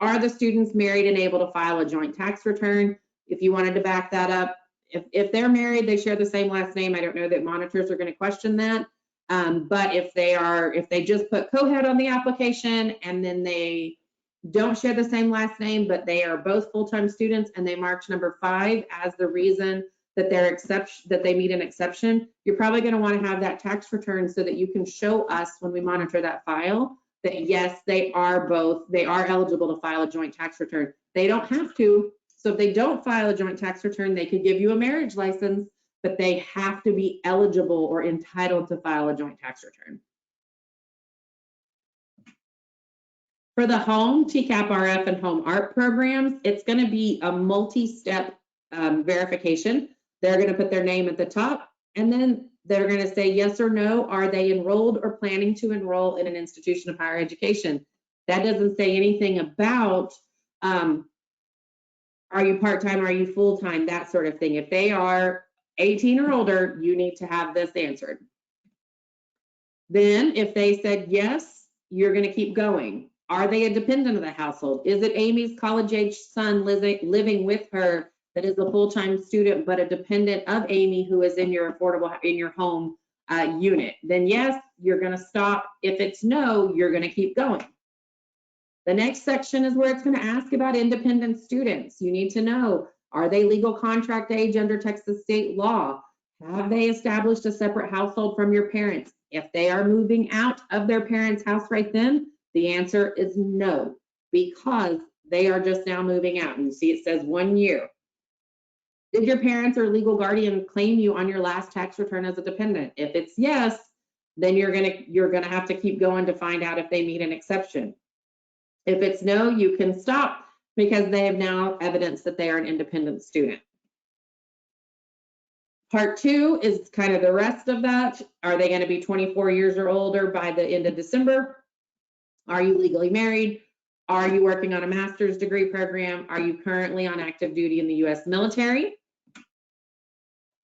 A: Are the students married and able to file a joint tax return? If you wanted to back that up, if they're married, they share the same last name. I don't know that monitors are going to question that. But if they just put co-head on the application and then they don't share the same last name, but they are both full-time students and they marked number 5 as the reason that they meet an exception, you're probably going to want to have that tax return so that you can show us when we monitor that file that yes, they are eligible to file a joint tax return. They don't have to. So if they don't file a joint tax return, they could give you a marriage license, but they have to be eligible or entitled to file a joint tax return. For the Home, TCAP RF, and Home ARP programs, it's going to be a multi-step verification. They're going to put their name at the top, and then they're going to say yes or no. Are they enrolled or planning to enroll in an institution of higher education? That doesn't say anything about are you part-time, are you full-time, that sort of thing. If they are 18 or older, you need to have this answered. Then if they said yes, you're going to keep going. Are they a dependent of the household? Is it Amy's college-age son living with her that is a full-time student but a dependent of Amy who is in your home unit? Then yes, you're going to stop. If it's no, you're going to keep going. The next section is where it's going to ask about independent students. You need to know, Are they legal contract age under Texas state law? Have they established a separate household from your parents? If they are moving out of their parents' house right then, the answer is no, because they are just now moving out. And you see it says 1 year. Did your parents or legal guardian claim you on your last tax return as a dependent? If it's yes, then you're gonna have to keep going to find out if they meet an exception. If it's no, you can stop because they have now evidenced that they are an independent student. Part 2 is kind of the rest of that. Are they going to be 24 years or older by the end of December? Are you legally married? Are you working on a master's degree program? Are you currently on active duty in the U.S. military?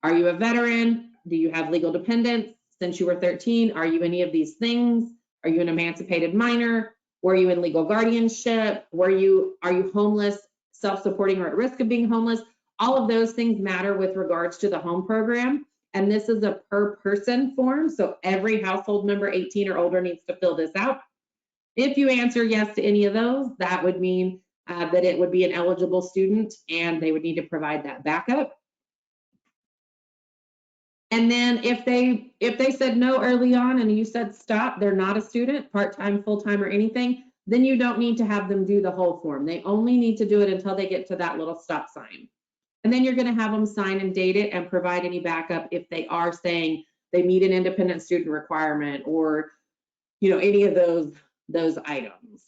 A: Are you a veteran? Do you have legal dependents since you were 13? Are you any of these things? Are you an emancipated minor? Were you in legal guardianship? Are you homeless, self-supporting, or at risk of being homeless? All of those things matter with regards to the home program. And this is a per person form. So every household member 18 or older needs to fill this out. If you answer yes to any of those, that would mean that it would be an eligible student and they would need to provide that backup. And then if they said no early on and you said stop, they're not a student, part-time, full-time, or anything, then you don't need to have them do the whole form. They only need to do it until they get to that little stop sign. And then you're going to have them sign and date it and provide any backup if they are saying they meet an independent student requirement or, any of those items.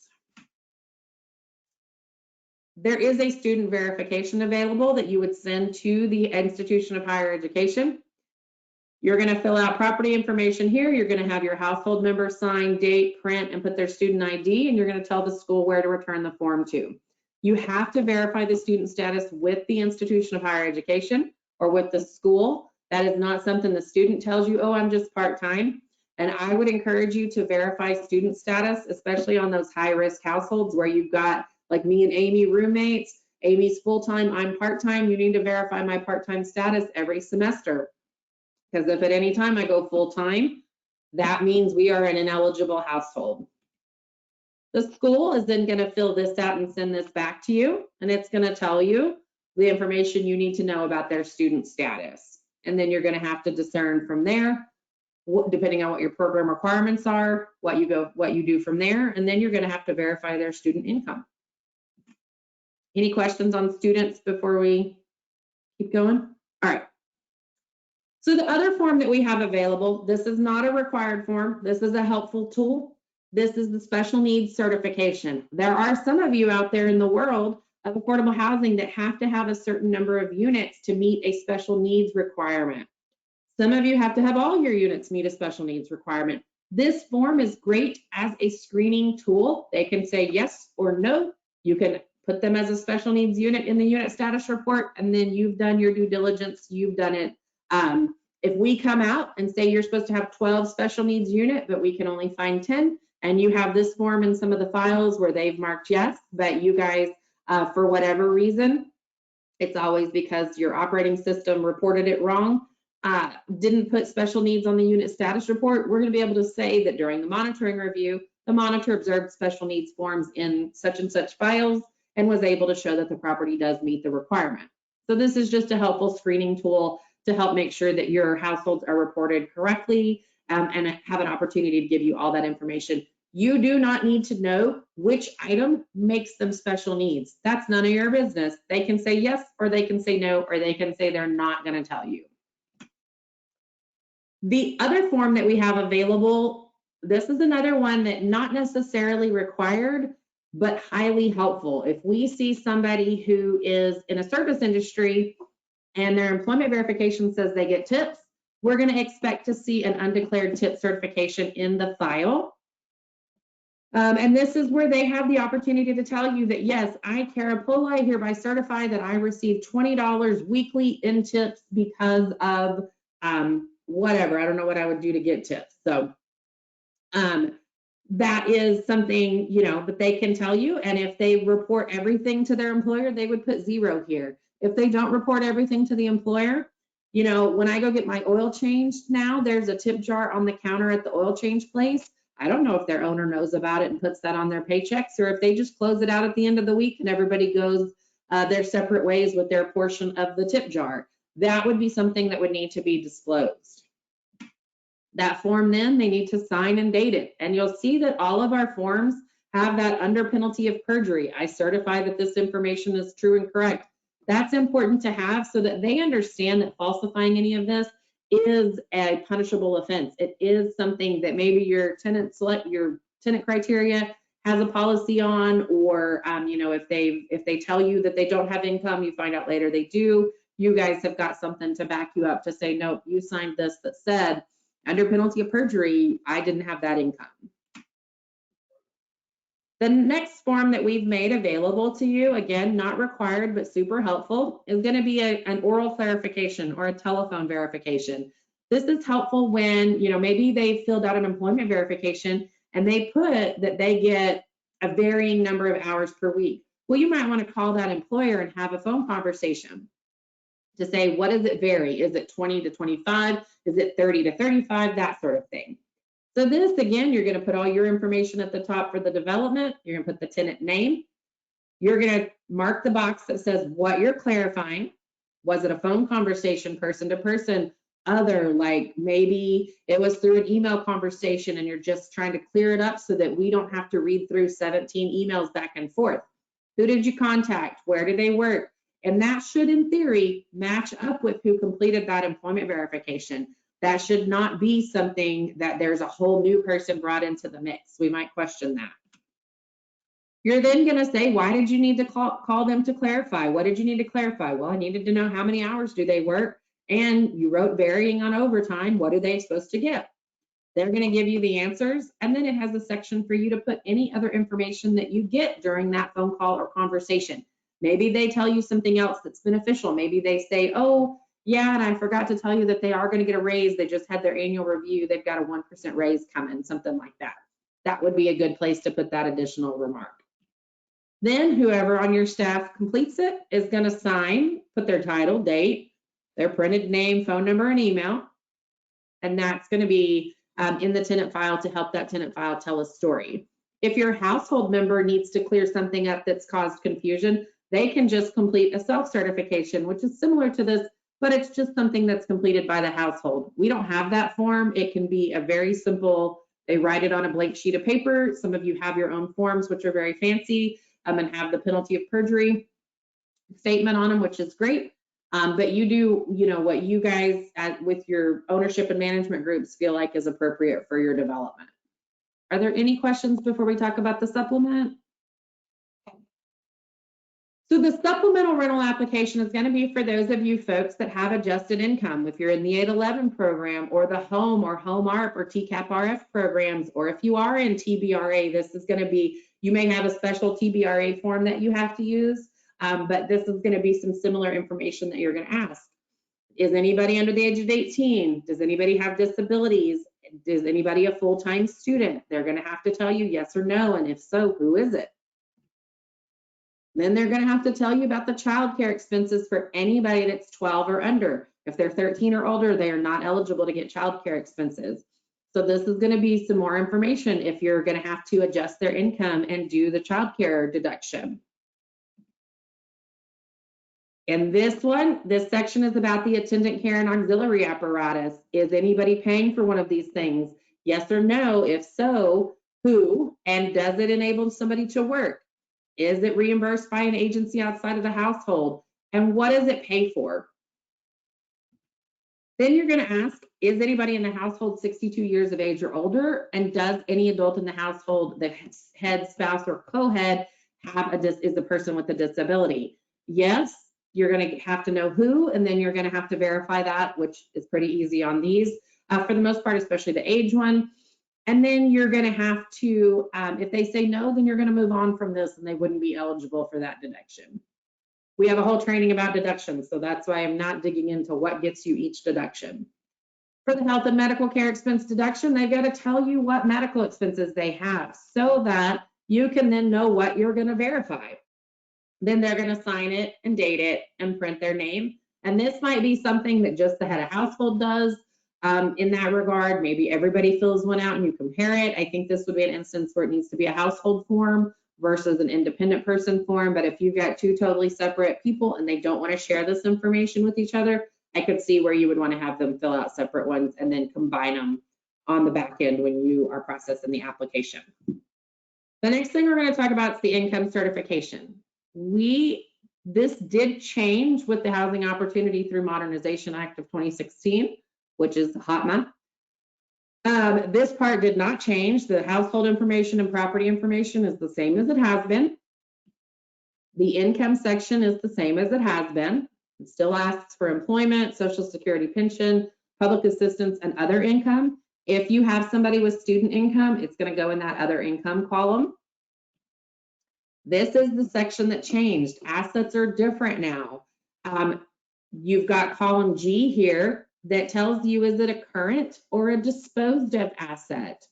A: There is a student verification available that you would send to the institution of higher education. You're going to fill out property information here. You're going to have your household member sign, date, print, and put their student ID, and you're going to tell the school where to return the form to. You have to verify the student status with the institution of higher education or with the school. That is not something the student tells you, oh, I'm just part-time. And I would encourage you to verify student status, especially on those high-risk households where you've got, like me and Amy, roommates. Amy's full-time, I'm part-time. You need to verify my part-time status every semester. Because if at any time I go full-time, that means we are an ineligible household. The school is then going to fill this out and send this back to you, and it's going to tell you the information you need to know about their student status. And then you're going to have to discern from there, depending on what your program requirements are, what you do from there, and then you're going to have to verify their student income. Any questions on students before we keep going? All right. So the other form that we have available, this is not a required form. This is a helpful tool. This is the special needs certification. There are some of you out there in the world of affordable housing that have to have a certain number of units to meet a special needs requirement. Some of you have to have all your units meet a special needs requirement. This form is great as a screening tool. They can say yes or no. You can put them as a special needs unit in the unit status report, and then you've done your due diligence, you've done it. If we come out and say you're supposed to have 12 special needs unit, but we can only find 10, and you have this form in some of the files where they've marked yes, but you guys, for whatever reason, it's always because your operating system reported it wrong, didn't put special needs on the unit status report, we're going to be able to say that during the monitoring review, the monitor observed special needs forms in such and such files and was able to show that the property does meet the requirement. So this is just a helpful screening tool to help make sure that your households are reported correctly and have an opportunity to give you all that information. You do not need to know which item makes them special needs. That's none of your business. They can say yes, or they can say no, or they can say they're not going to tell you. The other form that we have available, this is another one that not necessarily required, but highly helpful. If we see somebody who is in a service industry and their employment verification says they get tips, we're going to expect to see an undeclared tip certification in the file. And this is where they have the opportunity to tell you that, yes, I, Kara Pulley, hereby certify that I received $20 weekly in tips because of whatever. I don't know what I would do to get tips. So that is something, that they can tell you. And if they report everything to their employer, they would put 0 here. If they don't report everything to the employer, when I go get my oil changed now, there's a tip jar on the counter at the oil change place. I don't know if their owner knows about it and puts that on their paychecks, or if they just close it out at the end of the week and everybody goes their separate ways with their portion of the tip jar. That would be something that would need to be disclosed. That form then, they need to sign and date it. And you'll see that all of our forms have that under penalty of perjury. I certify that this information is true and correct. That's important to have so that they understand that falsifying any of this is a punishable offense. It is something that maybe your tenant criteria has a policy on, or you know, if they tell you that they don't have income, you find out later they do. You guys have got something to back you up to say, nope, you signed this that said under penalty of perjury, I didn't have that income. The next form that we've made available to you, again, not required, but super helpful, is going to be an oral clarification or a telephone verification. This is helpful when, you know, maybe they filled out an employment verification and they put that they get a varying number of hours per week. Well, you might want to call that employer and have a phone conversation to say, what does it vary? Is it 20 to 25? Is it 30 to 35? That sort of thing. So this, again, you're going to put all your information at the top for the development. You're going to put the tenant name. You're going to mark the box that says what you're clarifying. Was it a phone conversation, person to person, other, like maybe it was through an email conversation and you're just trying to clear it up so that we don't have to read through 17 emails back and forth. Who did you contact? Where did they work? And that should, in theory, match up with who completed that employment verification. That should not be something that there's a whole new person brought into the mix. We might question that. You're then going to say, why did you need to call them to clarify? What did you need to clarify? Well, I needed to know how many hours do they work? And you wrote varying on overtime. What are they supposed to get? They're going to give you the answers. And then it has a section for you to put any other information that you get during that phone call or conversation. Maybe they tell you something else that's beneficial. Maybe they say, oh, yeah, and I forgot to tell you that they are going to get a raise. They just had their annual review. They've got a 1% raise coming, something like that. That would be a good place to put that additional remark. Then whoever on your staff completes it is going to sign, put their title, date, their printed name, phone number, and email. And that's going to be in the tenant file to help that tenant file tell a story. If your household member needs to clear something up that's caused confusion, they can just complete a self-certification, which is similar to this, but it's just something that's completed by the household. We don't have that form. It can be a very simple, they write it on a blank sheet of paper. Some of you have your own forms, which are very fancy, and have the penalty of perjury statement on them, which is great. But you do, you know, what you guys with your ownership and management groups feel like is appropriate for your development. Are there any questions before we talk about the supplement? So the supplemental rental application is going to be for those of you folks that have adjusted income. If you're in the 811 program or the home or home ARP or TCAP RF programs, or if you are in TBRA, this is going to be, you may have a special TBRA form that you have to use, but this is going to be some similar information that you're going to ask. Is anybody under the age of 18? Does anybody have disabilities? Is anybody a full-time student? They're going to have to tell you yes or no, and if so, who is it? Then they're going to have to tell you about the child care expenses for anybody that's 12 or under. If they're 13 or older, they are not eligible to get child care expenses. So this is going to be some more information if you're going to have to adjust their income and do the child care deduction. And this one, this section is about the attendant care and auxiliary apparatus. Is anybody paying for one of these things? Yes or no? If so, who? And does it enable somebody to work? Is it reimbursed by an agency outside of the household? And what does it pay for? Then you're going to ask, is anybody in the household 62 years of age or older? And does any adult in the household, the head, spouse, or co-head, is a person with a disability? Yes, you're going to have to know who, and then you're going to have to verify that, which is pretty easy on these for the most part, especially the age one. And then you're going to have to, if they say no, then you're going to move on from this and they wouldn't be eligible for that deduction. We have a whole training about deductions, so that's why I'm not digging into what gets you each deduction. For the health and medical care expense deduction, they've got to tell you what medical expenses they have so that you can then know what you're going to verify. Then they're going to sign it and date it and print their name. And this might be something that just the head of household does. In that regard, maybe everybody fills one out and you compare it. I think this would be an instance where it needs to be a household form versus an independent person form. But if you've got two totally separate people and they don't want to share this information with each other, I could see where you would want to have them fill out separate ones and then combine them on the back end when you are processing the application. The next thing we're going to talk about is the income certification. This did change with the Housing Opportunity through Modernization Act of 2016, which is HOTMA. This part did not change. The household information and property information is the same as it has been. The income section is the same as it has been. It still asks for employment, Social Security pension, public assistance, and other income. If you have somebody with student income, it's going to go in that other income column. This is the section that changed. Assets are different now. You've got column G here that tells you, is it a current or a disposed of asset?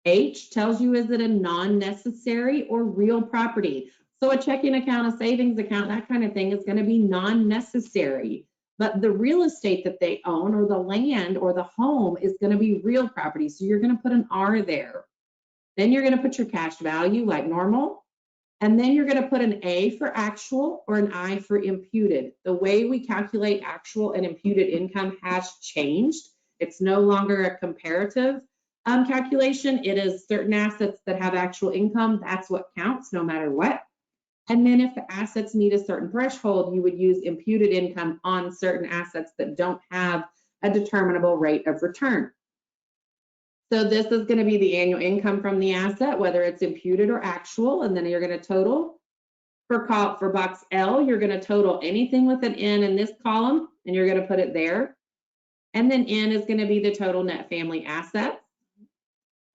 A: H tells you, is it a non-necessary or real property? So a checking account, a savings account, that kind of thing is going to be non-necessary. But the real estate that they own or the land or the home is going to be real property. So you're going to put an R there. Then you're going to put your cash value like normal. And then you're going to put an A for actual or an I for imputed. The way we calculate actual and imputed income has changed. It's no longer a comparative calculation. It is certain assets that have actual income. That's what counts no matter what. And then if the assets meet a certain threshold, you would use imputed income on certain assets that don't have a determinable rate of return. So this is going to be the annual income from the asset, whether it's imputed or actual, and then you're going to total. For box L, you're going to total anything with an N in this column, and you're going to put it there. And then N is going to be the total net family assets.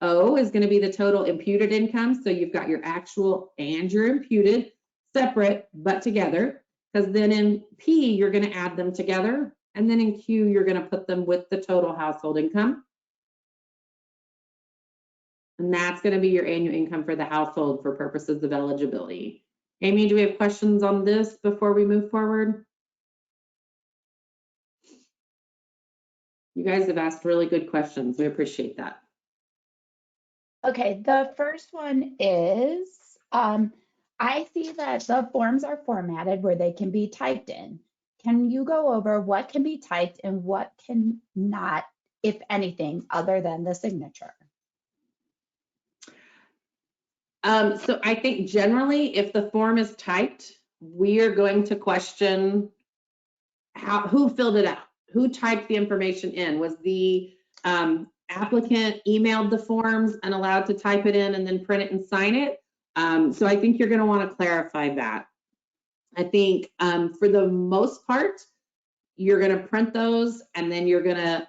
A: O is going to be the total imputed income, so you've got your actual and your imputed separate but together, because then in P, you're going to add them together, and then in Q, you're going to put them with the total household income. And that's going to be your annual income for the household for purposes of eligibility. Amy, do we have questions on this before we move forward? You guys have asked really good questions. We appreciate that.
B: Okay, the first one is, I see that the forms are formatted where they can be typed in. Can you go over what can be typed and what can not, if anything, other than the signature?
A: So I think generally, if the form is typed, we are going to question who filled it out, who typed the information in. Was the applicant emailed the forms and allowed to type it in and then print it and sign it? So I think you're going to want to clarify that. I think for the most part, you're going to print those and then you're going to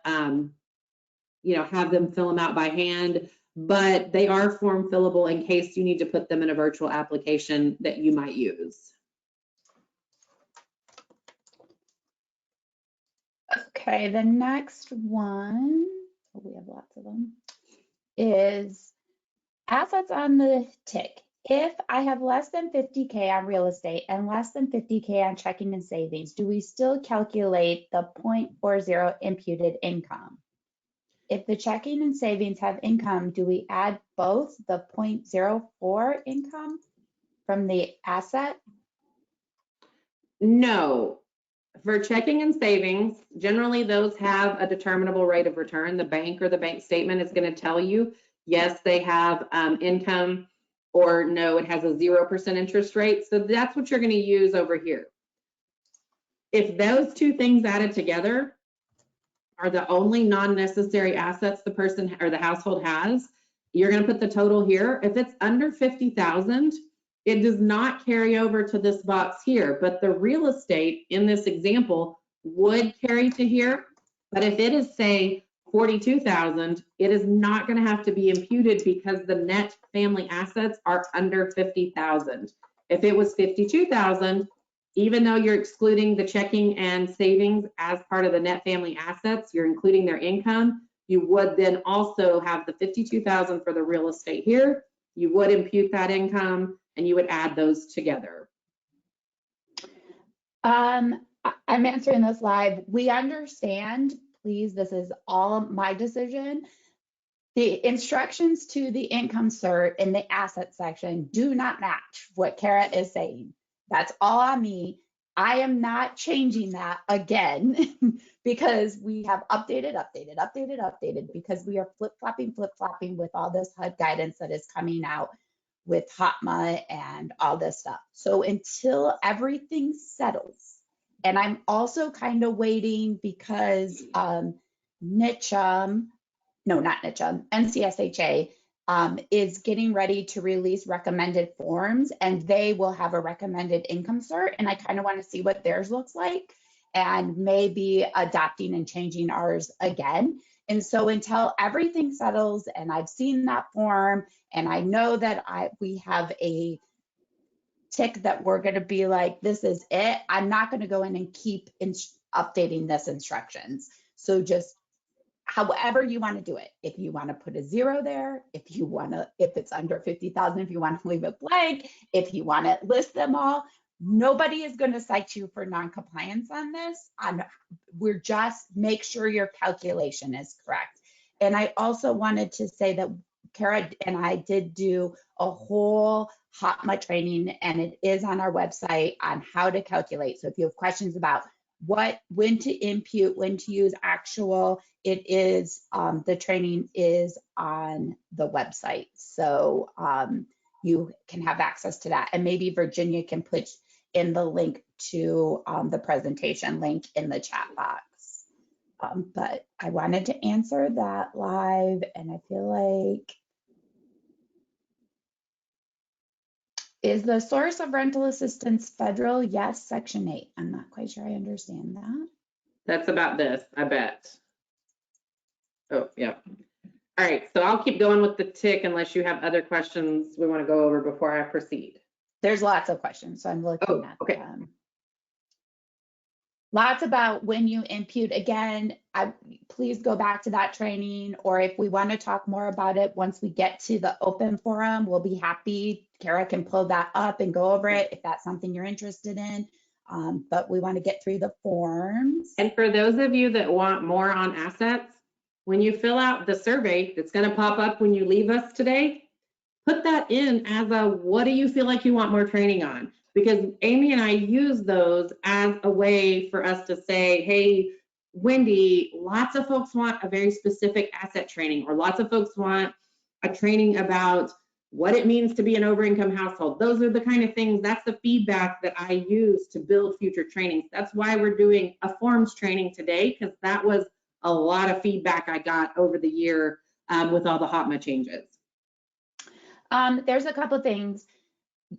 A: have them fill them out by hand. But they are form fillable in case you need to put them in a virtual application that you might use.
B: Okay, the next one, we have lots of them, is assets on the tick. If I have less than 50K on real estate and less than 50K on checking and savings, do we still calculate the 0.40 imputed income? If the checking and savings have income, do we add both the 0.04 income from the asset?
A: No. For checking and savings, generally those have a determinable rate of return. The bank or the bank statement is going to tell you, yes, they have income, or no, it has a 0% interest rate. So that's what you're going to use over here. If those two things added together are the only non-necessary assets the person or the household has, you're going to put the total here. If it's under 50,000, it does not carry over to this box here, but the real estate in this example would carry to here. But if it is, say, 42,000, it is not going to have to be imputed because the net family assets are under 50,000. If it was 52,000, even though you're excluding the checking and savings as part of the net family assets, you're including their income, you would then also have the 52,000 for the real estate here. You would impute that income and you would add those together.
B: I'm answering this live. We understand, please, this is all my decision. The instructions to the income cert in the asset section do not match what Kara is saying. That's all on me. I am not changing that again because we have updated because we are flip-flopping with all this HUD guidance that is coming out with HOTMA and all this stuff. So until everything settles, and I'm also kind of waiting because NCSHA is getting ready to release recommended forms, and they will have a recommended income cert, and I kind of want to see what theirs looks like and maybe adopting and changing ours again. And so until everything settles and I've seen that form and I know that we have a tick that we're going to be like, this is it, I'm not going to go in and keep updating this instructions. So just however you want to do it. If you want to put a 0 there, if it's under 50,000, if you want to leave it blank, if you want to list them all, nobody is going to cite you for non-compliance on this. We're just make sure your calculation is correct. And I also wanted to say that Kara and I did do a whole HOTMA training, and it is on our website on how to calculate. So if you have questions about when to impute, when to use actual, it is, the training is on the website. So you can have access to that. And maybe Virginia can put in the link to the presentation link in the chat box. But I wanted to answer that live, and I feel like, is the source of rental assistance federal? Yes, Section 8. I'm not quite sure I understand that.
A: That's about this, I bet. Oh, yeah. All right, so I'll keep going with the tick unless you have other questions we want to go over before I proceed.
B: There's lots of questions, so I'm looking at
A: okay.
B: them. Lots about when you impute. Again, please go back to that training, or if we want to talk more about it, once we get to the open forum, we'll be happy. Kara can pull that up and go over it if that's something you're interested in. But we want to get through the forms.
A: And for those of you that want more on assets, when you fill out the survey that's going to pop up when you leave us today, put that in as a, what do you feel like you want more training on? Because Amy and I use those as a way for us to say, hey, Wendy, lots of folks want a very specific asset training, or lots of folks want a training about what it means to be an over-income household. Those are the kind of things, that's the feedback that I use to build future trainings. That's why we're doing a forms training today, because that was a lot of feedback I got over the year with all the HOTMA changes.
B: There's a couple things.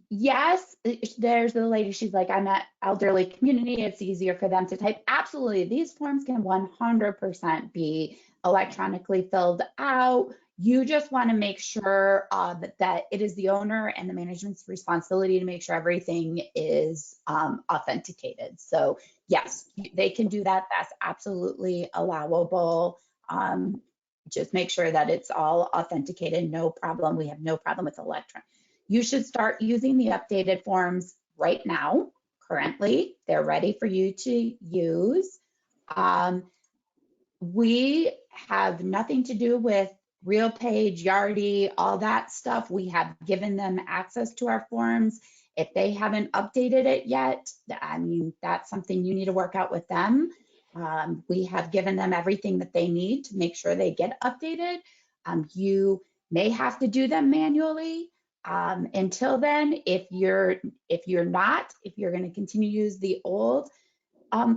B: Yes, there's the lady, she's like, I'm at elderly community, it's easier for them to type. Absolutely, these forms can 100% be electronically filled out. You just want to make sure that it is the owner and the management's responsibility to make sure everything is authenticated. So yes, they can do that. That's absolutely allowable. Just make sure that it's all authenticated. No problem. We have no problem with electronic. You should start using the updated forms right now. Currently, they're ready for you to use. We have nothing to do with RealPage, Yardi, all that stuff. We have given them access to our forms. If they haven't updated it yet, I mean, that's something you need to work out with them. We have given them everything that they need to make sure they get updated. You may have to do them manually. Until then, if you're going to continue to use the old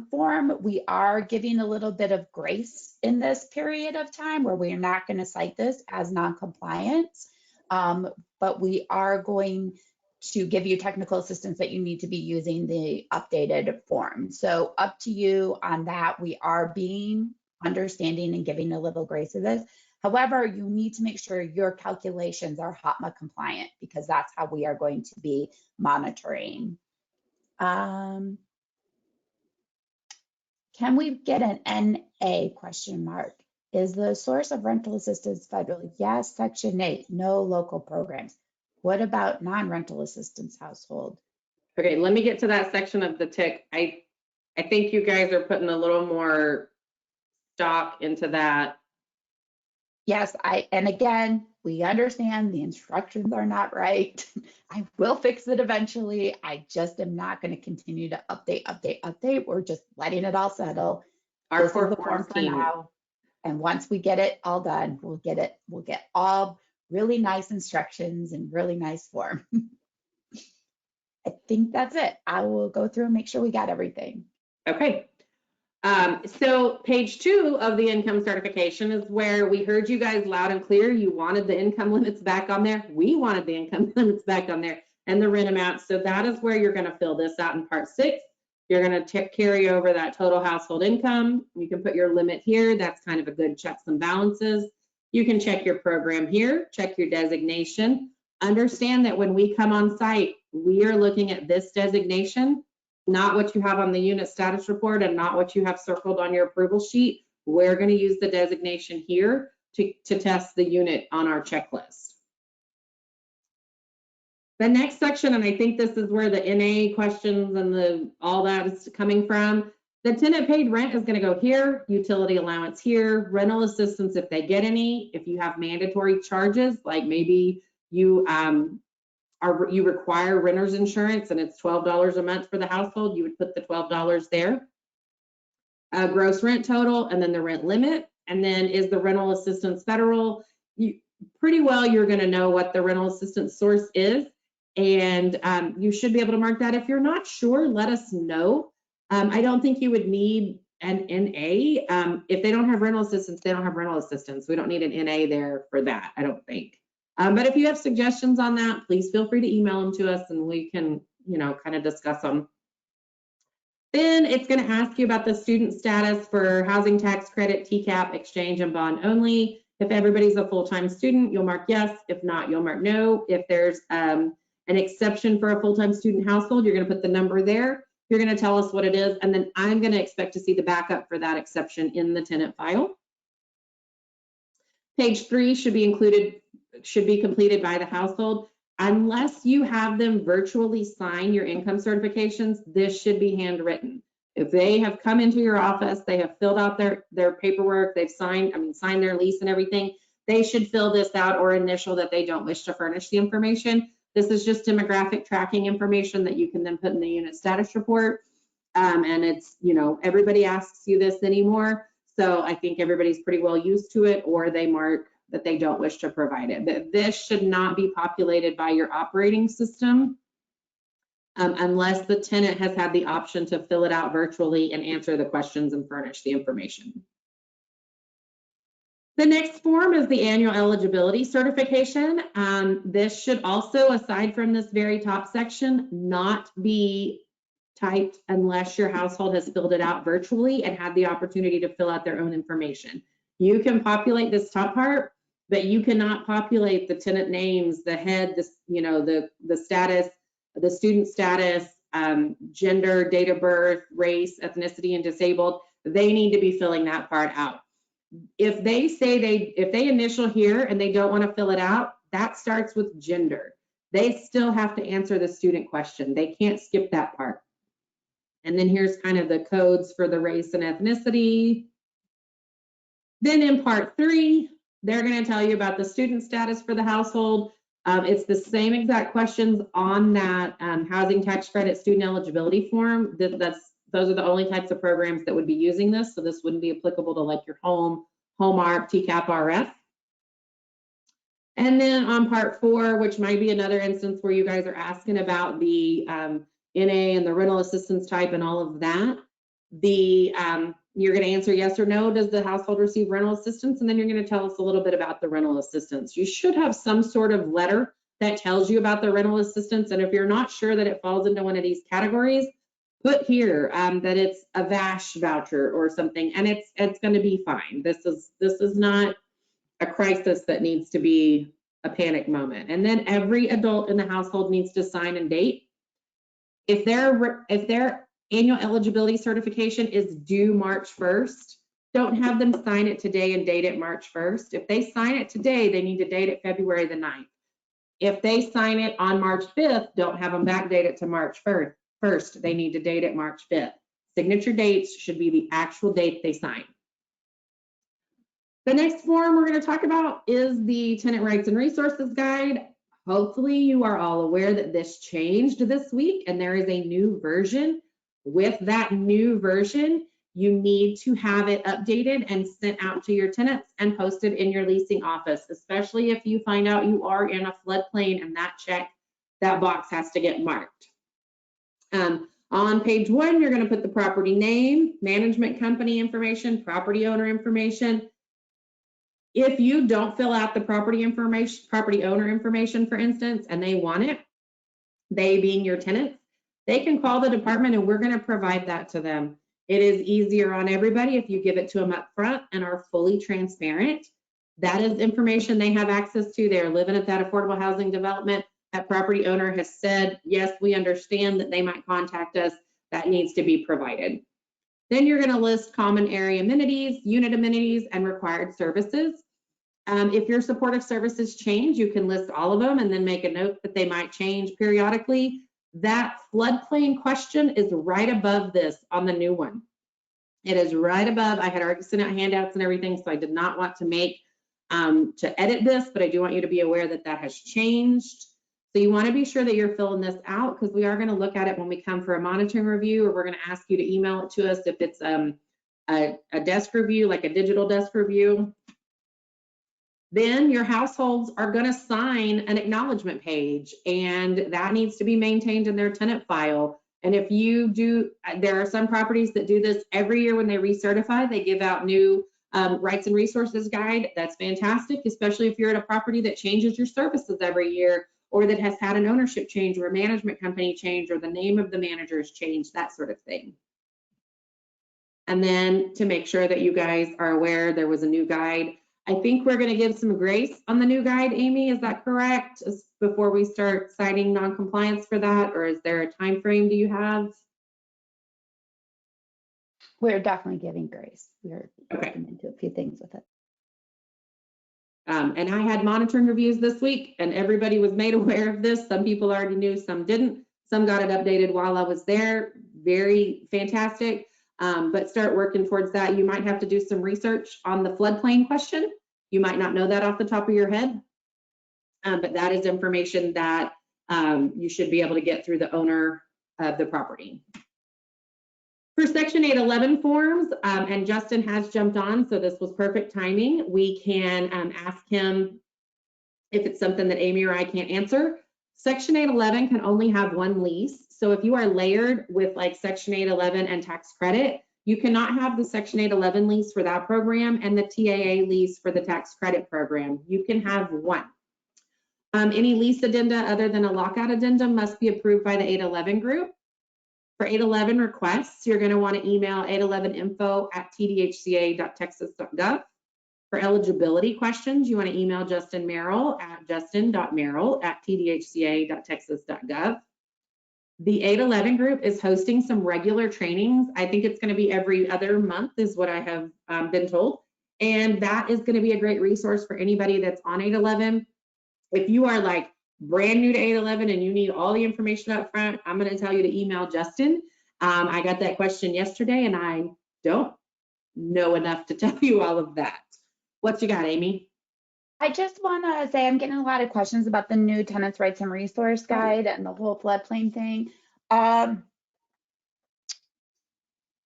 B: form, we are giving a little bit of grace in this period of time where we're not going to cite this as non-compliance, but we are going to give you technical assistance that you need to be using the updated form. So up to you on that. We are being understanding and giving a little grace to this. However, you need to make sure your calculations are HOTMA compliant, because that's how we are going to be monitoring. Can we get an NA question mark? Is the source of rental assistance federal? Yes, Section 8, no local programs. What about non-rental assistance household?
A: Okay, let me get to that section of the tick. I think you guys are putting a little more stock into that
B: Yes, and again, we understand the instructions are not right. I will fix it eventually. I just am not going to continue to update. We're just letting it all settle.
A: Our
B: This is
A: core
B: the form
A: forms
B: for
A: team.
B: now. And once we get it all done, we'll get all really nice instructions and really nice form. I think that's it. I will go through and make sure we got everything.
A: Okay. So page 2 of the income certification is where we heard you guys loud and clear. You wanted the income limits back on there. We wanted the income limits back on there and the rent amount. So that is where you're going to fill this out in part 6. You're going to carry over that total household income. You can put your limit here. That's kind of a good checks and balances. You can check your program here, check your designation. Understand that when we come on site, we are looking at this designation, not what you have on the unit status report and not what you have circled on your approval sheet. We're going to use the designation here to test the unit on our checklist. The next section, and I think this is where the NA questions and all that is coming from. The tenant paid rent is going to go here, utility allowance here, rental assistance if they get any. If you have mandatory charges, like maybe you you require renter's insurance and it's $12 a month for the household, you would put the $12 there. Gross rent total, and then the rent limit, and then is the rental assistance federal. Pretty well you're going to know what the rental assistance source is, and you should be able to mark that. If you're not sure, let us know. I don't think you would need an NA. If they don't have rental assistance, they don't have rental assistance. We don't need an NA there for that, I don't think. But if you have suggestions on that, please feel free to email them to us and we can, kind of discuss them. Then it's going to ask you about the student status for housing tax credit, TCAP, exchange, and bond only. If everybody's a full-time student, you'll mark yes. If not, you'll mark no. If there's an exception for a full-time student household, you're going to put the number there. You're going to tell us what it is, and then I'm going to expect to see the backup for that exception in the tenant file. Page 3 should be completed by the household. Unless you have them virtually sign your income certifications, this should be handwritten. If they have come into your office, they have filled out their paperwork, they've signed their lease and everything, they should fill this out or initial that they don't wish to furnish the information. This is just demographic tracking information that you can then put in the unit status report. And it's, everybody asks you this anymore. So I think everybody's pretty well used to it, or they mark that they don't wish to provide it. But this should not be populated by your operating system unless the tenant has had the option to fill it out virtually and answer the questions and furnish the information. The next form is the annual eligibility certification. This should also, aside from this very top section, not be typed unless your household has filled it out virtually and had the opportunity to fill out their own information. You can populate this top part, but you cannot populate the tenant names, the head, the status, the student status, gender, date of birth, race, ethnicity, and disabled. They need to be filling that part out. If they say if they initial here and they don't want to fill it out, that starts with gender. They still have to answer the student question. They can't skip that part. And then here's kind of the codes for the race and ethnicity. Then in part 3, they're going to tell you about the student status for the household. It's the same exact questions on that housing tax credit student eligibility form. Those are the only types of programs that would be using this. So this wouldn't be applicable to like your home ARP, TCAP, RF. And then on part 4, which might be another instance where you guys are asking about the NA and the rental assistance type and all of that, you're going to answer yes or no. Does the household receive rental assistance? And then you're going to tell us a little bit about the rental assistance. You should have some sort of letter that tells you about the rental assistance. And if you're not sure that it falls into one of these categories, put here that it's a VASH voucher or something, and it's going to be fine. This is not a crisis that needs to be a panic moment. And then every adult in the household needs to sign and date. If their annual eligibility certification is due March 1st, don't have them sign it today and date it March 1st. If they sign it today, they need to date it February the 9th. If they sign it on March 5th, don't have them backdate it to March 1st. They need to date it March 5th. Signature dates should be the actual date they sign. The next form we're going to talk about is the Tenant Rights and Resources Guide. Hopefully you are all aware that this changed this week and there is a new version. With that new version, you need to have it updated and sent out to your tenants and posted in your leasing office, especially if you find out you are in a floodplain and that box has to get marked. On page 1, you're going to put the property name, management company information, property owner information. If you don't fill out the property owner information, for instance, and they want it, they being your tenants, they can call the department and we're going to provide that to them. It is easier on everybody if you give it to them up front and are fully transparent. That is information they have access to. They're living at that affordable housing development. That property owner has said, yes, we understand that they might contact us. That needs to be provided. Then you're going to list common area amenities, unit amenities, and required services. If your supportive services change, you can list all of them and then make a note that they might change periodically. That floodplain question is right above this on the new one. It is right above. I had already sent out handouts and everything, so I did not want to edit this, but I do want you to be aware that that has changed. So you want to be sure that you're filling this out because we are going to look at it when we come for a monitoring review, or we're going to ask you to email it to us if it's a desk review, like a digital desk review. Then your households are going to sign an acknowledgement page, and that needs to be maintained in their tenant file. And if you do, there are some properties that do this every year when they recertify, they give out new rights and resources guide. That's fantastic, especially if you're at a property that changes your services every year, or that has had an ownership change or a management company change, or the name of the managers change, that sort of thing. And then to make sure that you guys are aware there was a new guide. I think we're going to give some grace on the new guide, Amy, is that correct? Before we start citing non-compliance for that, or is there a time frame do you have?
B: We're definitely giving grace. We're looking into a few things with it.
A: And I had monitoring reviews this week and everybody was made aware of this. Some people already knew, some didn't. Some got it updated while I was there. Very fantastic. But start working towards that. You might have to do some research on the floodplain question. You might not know that off the top of your head, but that is information that you should be able to get through the owner of the property. For Section 811 forms, and Justin has jumped on, so this was perfect timing. We can ask him if it's something that Amy or I can't answer. Section 811 can only have one lease. So if you are layered with like Section 811 and tax credit, you cannot have the Section 811 lease for that program and the TAA lease for the tax credit program. You can have one. Any lease addenda other than a lockout addendum must be approved by the 811 group. For 811 requests, you're going to want to email 811info@tdhca.texas.gov. For eligibility questions, you want to email Justin Merrill at justin.merrill@tdhca.texas.gov. The 811 group is hosting some regular trainings. I think it's going to be every other month is what I have been told. And that is going to be a great resource for anybody that's on 811. If you are like brand new to 811 and you need all the information up front, I'm going to tell you to email Justin. I got that question yesterday and I don't know enough to tell you all of that. What you got, Amy?
B: I just want to say I'm getting a lot of questions about the new Tenants' Rights and Resource Guide and the whole floodplain thing.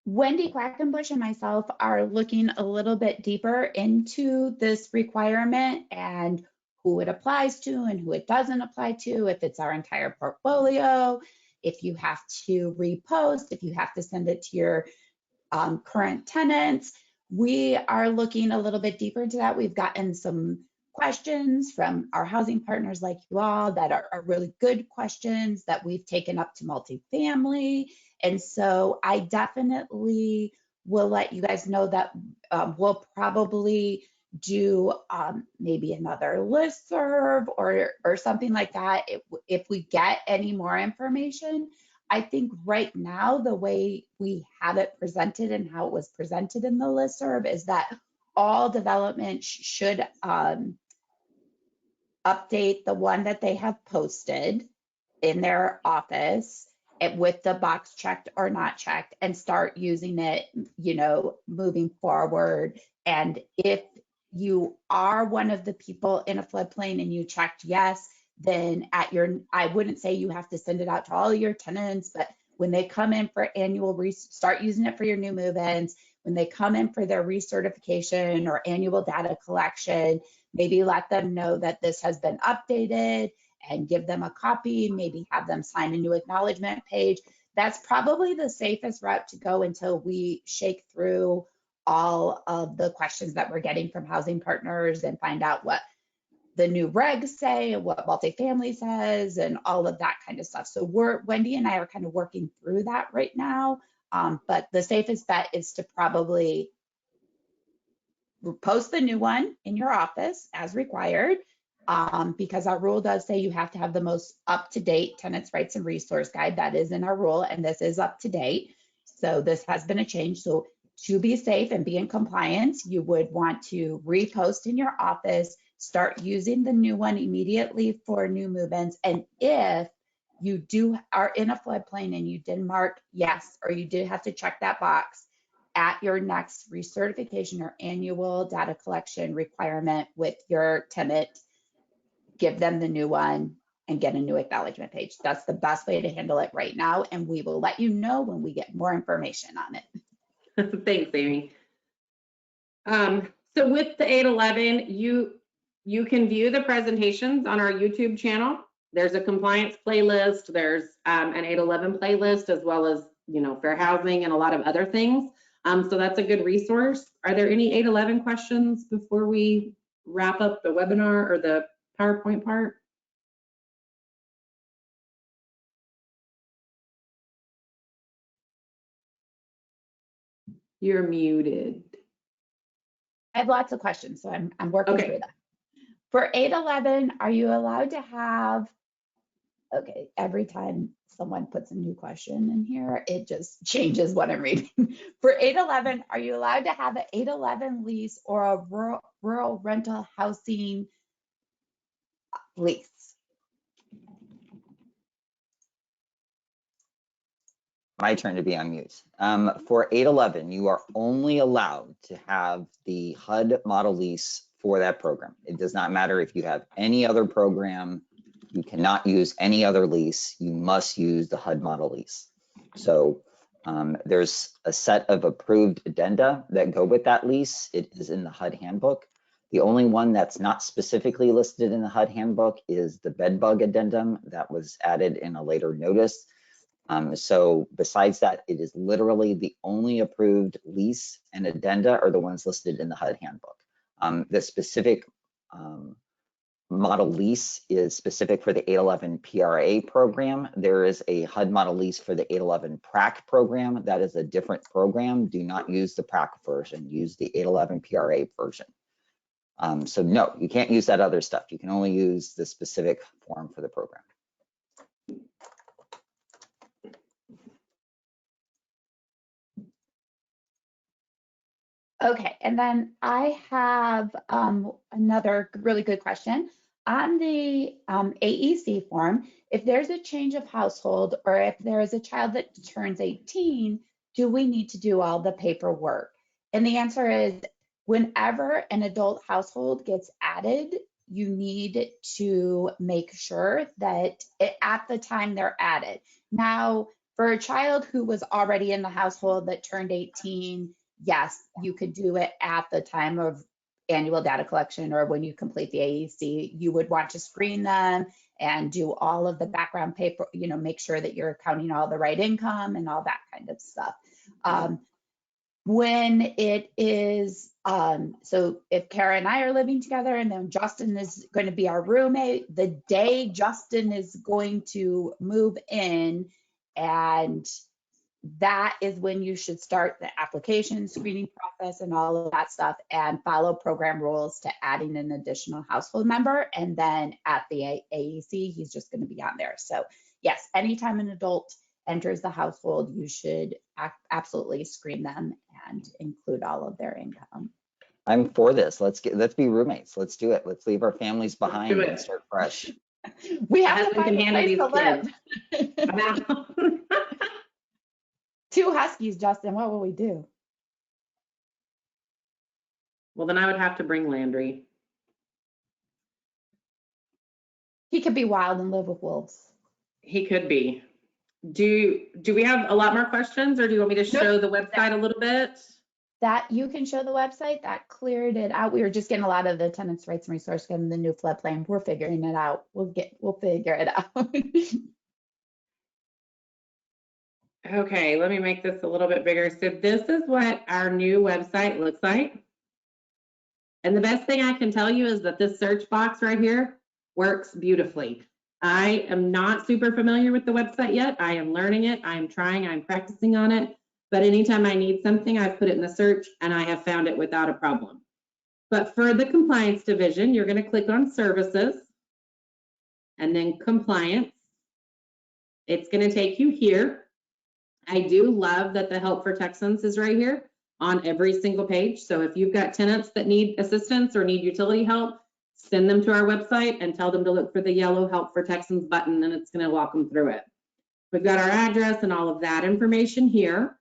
B: Wendy Quackenbush and myself are looking a little bit deeper into this requirement and who it applies to and who it doesn't apply to, if it's our entire portfolio, if you have to repost, if you have to send it to your current tenants. We are looking a little bit deeper into that. We've gotten some questions from our housing partners like you all that are really good questions that we've taken up to multifamily. And so I definitely will let you guys know that we'll probably do maybe another listserv or something like that if we get any more information. I think right now, the way we have it presented and how it was presented in the listserv is that all development should update the one that they have posted in their office with the box checked or not checked and start using it, moving forward. And if you are one of the people in a floodplain and you checked yes, then I wouldn't say you have to send it out to all your tenants, but when they come in for start using it for your new move-ins. When they come in for their recertification or annual data collection, maybe let them know that this has been updated and give them a copy, maybe have them sign a new acknowledgement page. That's probably the safest route to go until we shake through all of the questions that we're getting from housing partners and find out what the new regs say and what multifamily says and all of that kind of stuff. So Wendy and I are kind of working through that right now. But the safest bet is to probably post the new one in your office as required, because our rule does say you have to have the most up-to-date tenants' rights and resource guide. That is in our rule, and this is up to date. So this has been a change. So to be safe and be in compliance, you would want to repost in your office, start using the new one immediately for new move-ins. And if you are in a floodplain and you did mark yes, or you did have to check that box at your next recertification or annual data collection requirement with your tenant, give them the new one and get a new acknowledgement page. That's the best way to handle it right now. And we will let you know when we get more information on it.
A: Thanks, Amy. So with the 811, you can view the presentations on our YouTube channel. There's a compliance playlist. There's an 811 playlist, as well as, fair housing and a lot of other things. So that's a good resource. Are there any 811 questions before we wrap up the webinar or the PowerPoint part? You're muted.
B: I have lots of questions, so I'm working through them. For 811, are you allowed to have, okay, every time someone puts a new question in here, it just changes what I'm reading. For 811, are you allowed to have an 811 lease or a rural rental housing lease?
C: My turn to be on mute. For 811, you are only allowed to have the HUD model lease for that program. It does not matter if you have any other program. You cannot use any other lease. You must use the HUD model lease. So there's a set of approved addenda that go with that lease. It is in the HUD handbook. The only one that's not specifically listed in the HUD handbook is the bed bug addendum that was added in a later notice. So besides that, it is literally the only approved lease and addenda are the ones listed in the HUD handbook. The specific model lease is specific for the 811 PRA program. There is a HUD model lease for the 811 PRAC program. That is a different program. Do not use the PRAC version, use the 811 PRA version. So no, you can't use that other stuff. You can only use the specific form for the program.
B: Okay, and then I have another really good question. On the AEC form, if there's a change of household or if there is a child that turns 18, do we need to do all the paperwork? And the answer is, whenever an adult household gets added, you need to make sure that at the time they're added. Now, for a child who was already in the household that turned 18, yes, you could do it at the time of annual data collection or when you complete the AEC. You would want to screen them and do all of the background paper, make sure that you're counting all the right income and all that kind of stuff. When it is, so if Kara and I are living together and then Justin is going to be our roommate, the day Justin is going to move in, and that is when you should start the application screening process and all of that stuff and follow program rules to adding an additional household member. And then at the AEC, he's just going to be on there. So yes, anytime an adult enters the household, you should absolutely screen them and include all of their income.
C: I'm for this. Let's be roommates. Let's do it. Let's leave our families behind and start fresh.
B: We have to find a place to live. 2 huskies, Justin, what will we do?
A: Well, then I would have to bring Landry.
B: He could be wild and live with wolves.
A: He could be. Do we have a lot more questions, or do you want me to show the website a little bit?
B: That you can show the website, that cleared it out. We were just getting a lot of the tenants' rights and resource getting the new floodplain. We're figuring it out. We'll figure it out.
A: Okay, let me make this a little bit bigger. So this is what our new website looks like. And the best thing I can tell you is that this search box right here works beautifully. I am not super familiar with the website yet. I am learning it. I'm trying, I'm practicing on it. But anytime I need something, I've put it in the search and I have found it without a problem. But for the compliance division, you're going to click on services and then compliance. It's going to take you here. I do love that the help for Texans is right here on every single page. So if you've got tenants that need assistance or need utility help, send them to our website and tell them to look for the yellow help for Texans button, and it's going to walk them through it. We've got our address and all of that information here.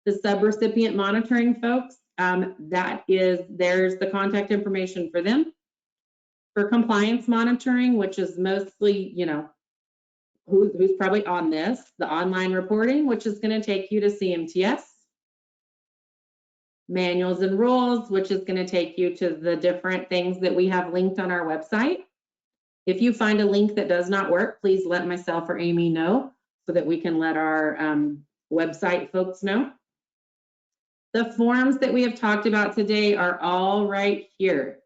A: The subrecipient monitoring folks, there's the contact information for them. For compliance monitoring, which is mostly, you know, who's probably on this, the online reporting, which is going to take you to CMTS. Manuals and rules, which is going to take you to the different things that we have linked on our website. If you find a link that does not work, please let myself or Amy know so that we can let our website folks know. The forms that we have talked about today are all right here.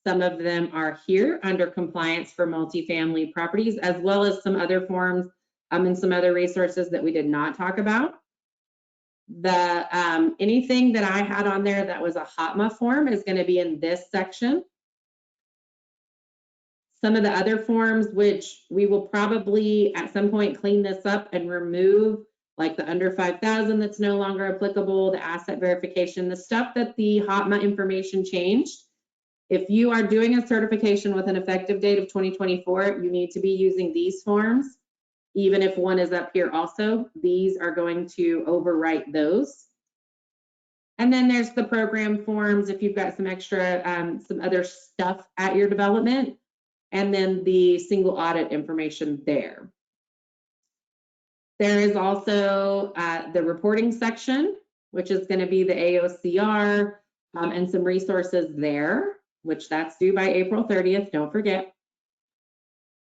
A: Some of them are here under compliance for multifamily properties, as well as some other forms and some other resources that we did not talk about. Anything that I had on there that was a HOTMA form is going to be in this section. Some of the other forms, which we will probably at some point clean this up and remove, like the under 5,000 that's no longer applicable, the asset verification, the stuff that the HOTMA information changed. If you are doing a certification with an effective date of 2024, you need to be using these forms. Even if one is up here also, these are going to overwrite those. And then there's the program forms if you've got some extra, some other stuff at your development, and then the single audit information there. There is also the reporting section, which is going to be the AOCR and some resources there, which that's due by April 30th, don't forget.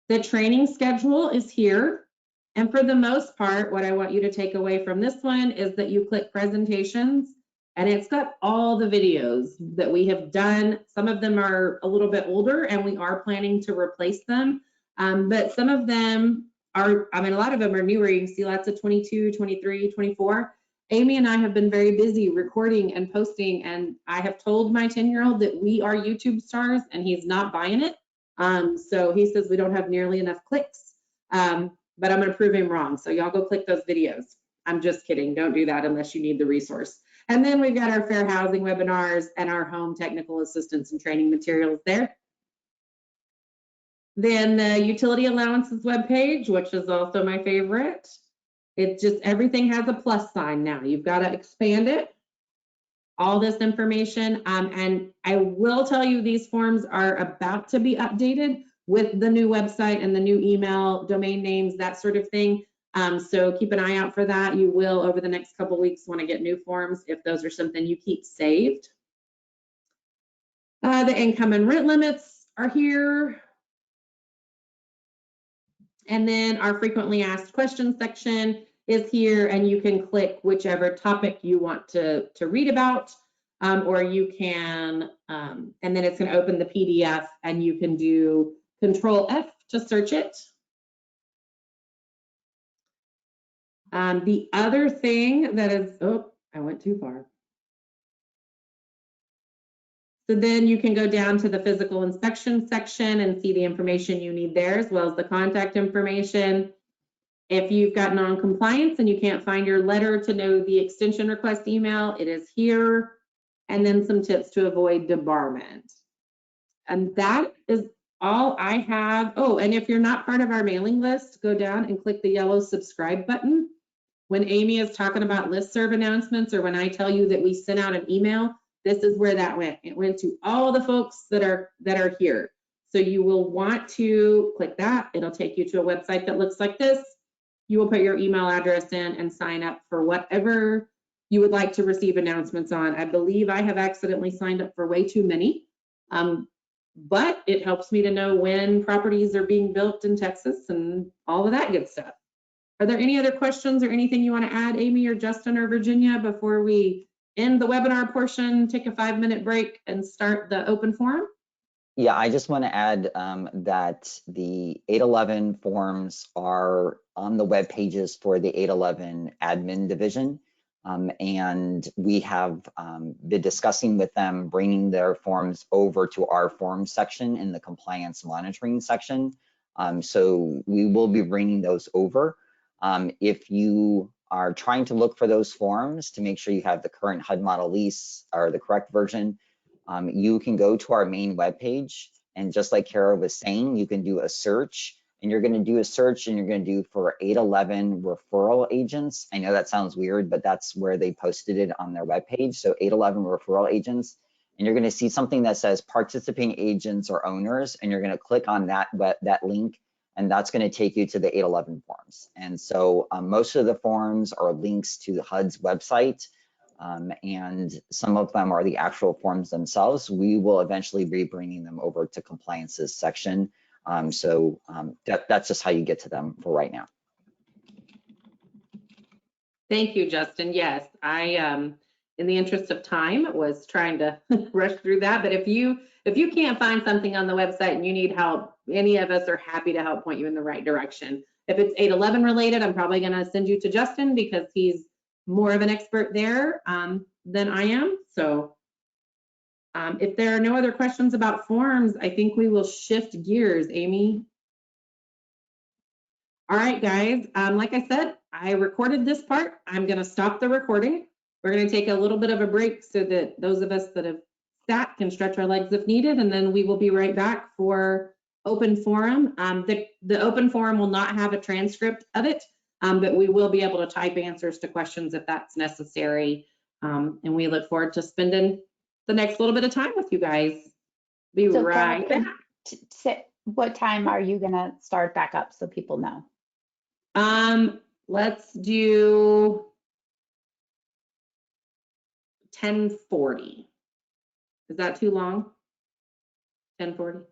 A: The training schedule is here. And for the most part, what I want you to take away from this one is that you click presentations, and it's got all the videos that we have done. Some of them are a little bit older and we are planning to replace them. But some of them are, I mean, a lot of them are newer. You can see lots of 22, 23, 24. Amy and I have been very busy recording and posting, and I have told my 10-year-old that we are YouTube stars and he's not buying it. So he says we don't have nearly enough clicks. But I'm going to prove him wrong. So y'all go click those videos. I'm just kidding. Don't do that unless you need the resource. And then we've got our fair housing webinars and our home technical assistance and training materials there. Then the utility allowances webpage, which is also my favorite. It just, everything has a plus sign now. You've got to expand it. All this information. And I will tell you these forms are about to be updated with the new website and the new email, domain names, that sort of thing. So keep an eye out for that. You will, over the next couple of weeks, want to get new forms if those are something you keep saved. The income and rent limits are here. And then our frequently asked questions section is here, and you can click whichever topic you want to read about, or you can, and then it's going to open the PDF and you can do Control F to search it. The other thing that is, oh, I went too far. So then you can go down to the physical inspection section and see the information you need there, as well as the contact information. If you've got non-compliance and you can't find your letter to know the extension request email, it is here. And then some tips to avoid debarment. And that is all I have. Oh, and if you're not part of our mailing list, go down and click the yellow subscribe button. When Amy is talking about listserv announcements, or when I tell you that we sent out an email this is where that went. It went to all the folks that are here. So you will want to click that. It'll take you to a website that looks like this. You will put your email address in and sign up for whatever you would like to receive announcements on. I believe I have accidentally signed up for way too many, but it helps me to know when properties are being built in Texas and all of that good stuff. Are there any other questions or anything you want to add, Amy or Justin or Virginia, before we end the webinar portion, take a 5-minute break and start the open forum?
C: Yeah, I just want to add that the 811 forms are on the web pages for the 811 admin division. And we have been discussing with them bringing their forms over to our forms section in the compliance monitoring section. So we will be bringing those over. If you are trying to look for those forms to make sure you have the current HUD model lease or the correct version, you can go to our main webpage, and just like Kara was saying, you can do a search, and you're going to do a search and you're going to do for 811 referral agents. I know that sounds weird, but that's where they posted it on their webpage. So 811 referral agents, and you're going to see something that says participating agents or owners, and you're going to click on that link, and that's going to take you to the 811 forms. And so most of the forms are links to the HUD's website. And some of them are the actual forms themselves. We will eventually be bringing them over to compliances section. That's just how you get to them for right now.
A: Thank you, Justin. Yes, I, in the interest of time, was trying to rush through that. But if you can't find something on the website and you need help, any of us are happy to help point you in the right direction. If it's 811 related, I'm probably going to send you to Justin because he's more of an expert there than I am. So if there are no other questions about forms, I think we will shift gears. Amy? All right, guys. Like I said, I recorded this part. I'm going to stop the recording. We're going to take a little bit of a break so that those of us that have sat can stretch our legs if needed, and then we will be right back for open forum. The open forum will not have a transcript of it, but we will be able to type answers to questions if that's necessary. And we look forward to spending the next little bit of time with you guys. Be
B: So
A: right back.
B: What time are you gonna start back up so people know?
A: Let's do 10:40. Is that too long? 10:40?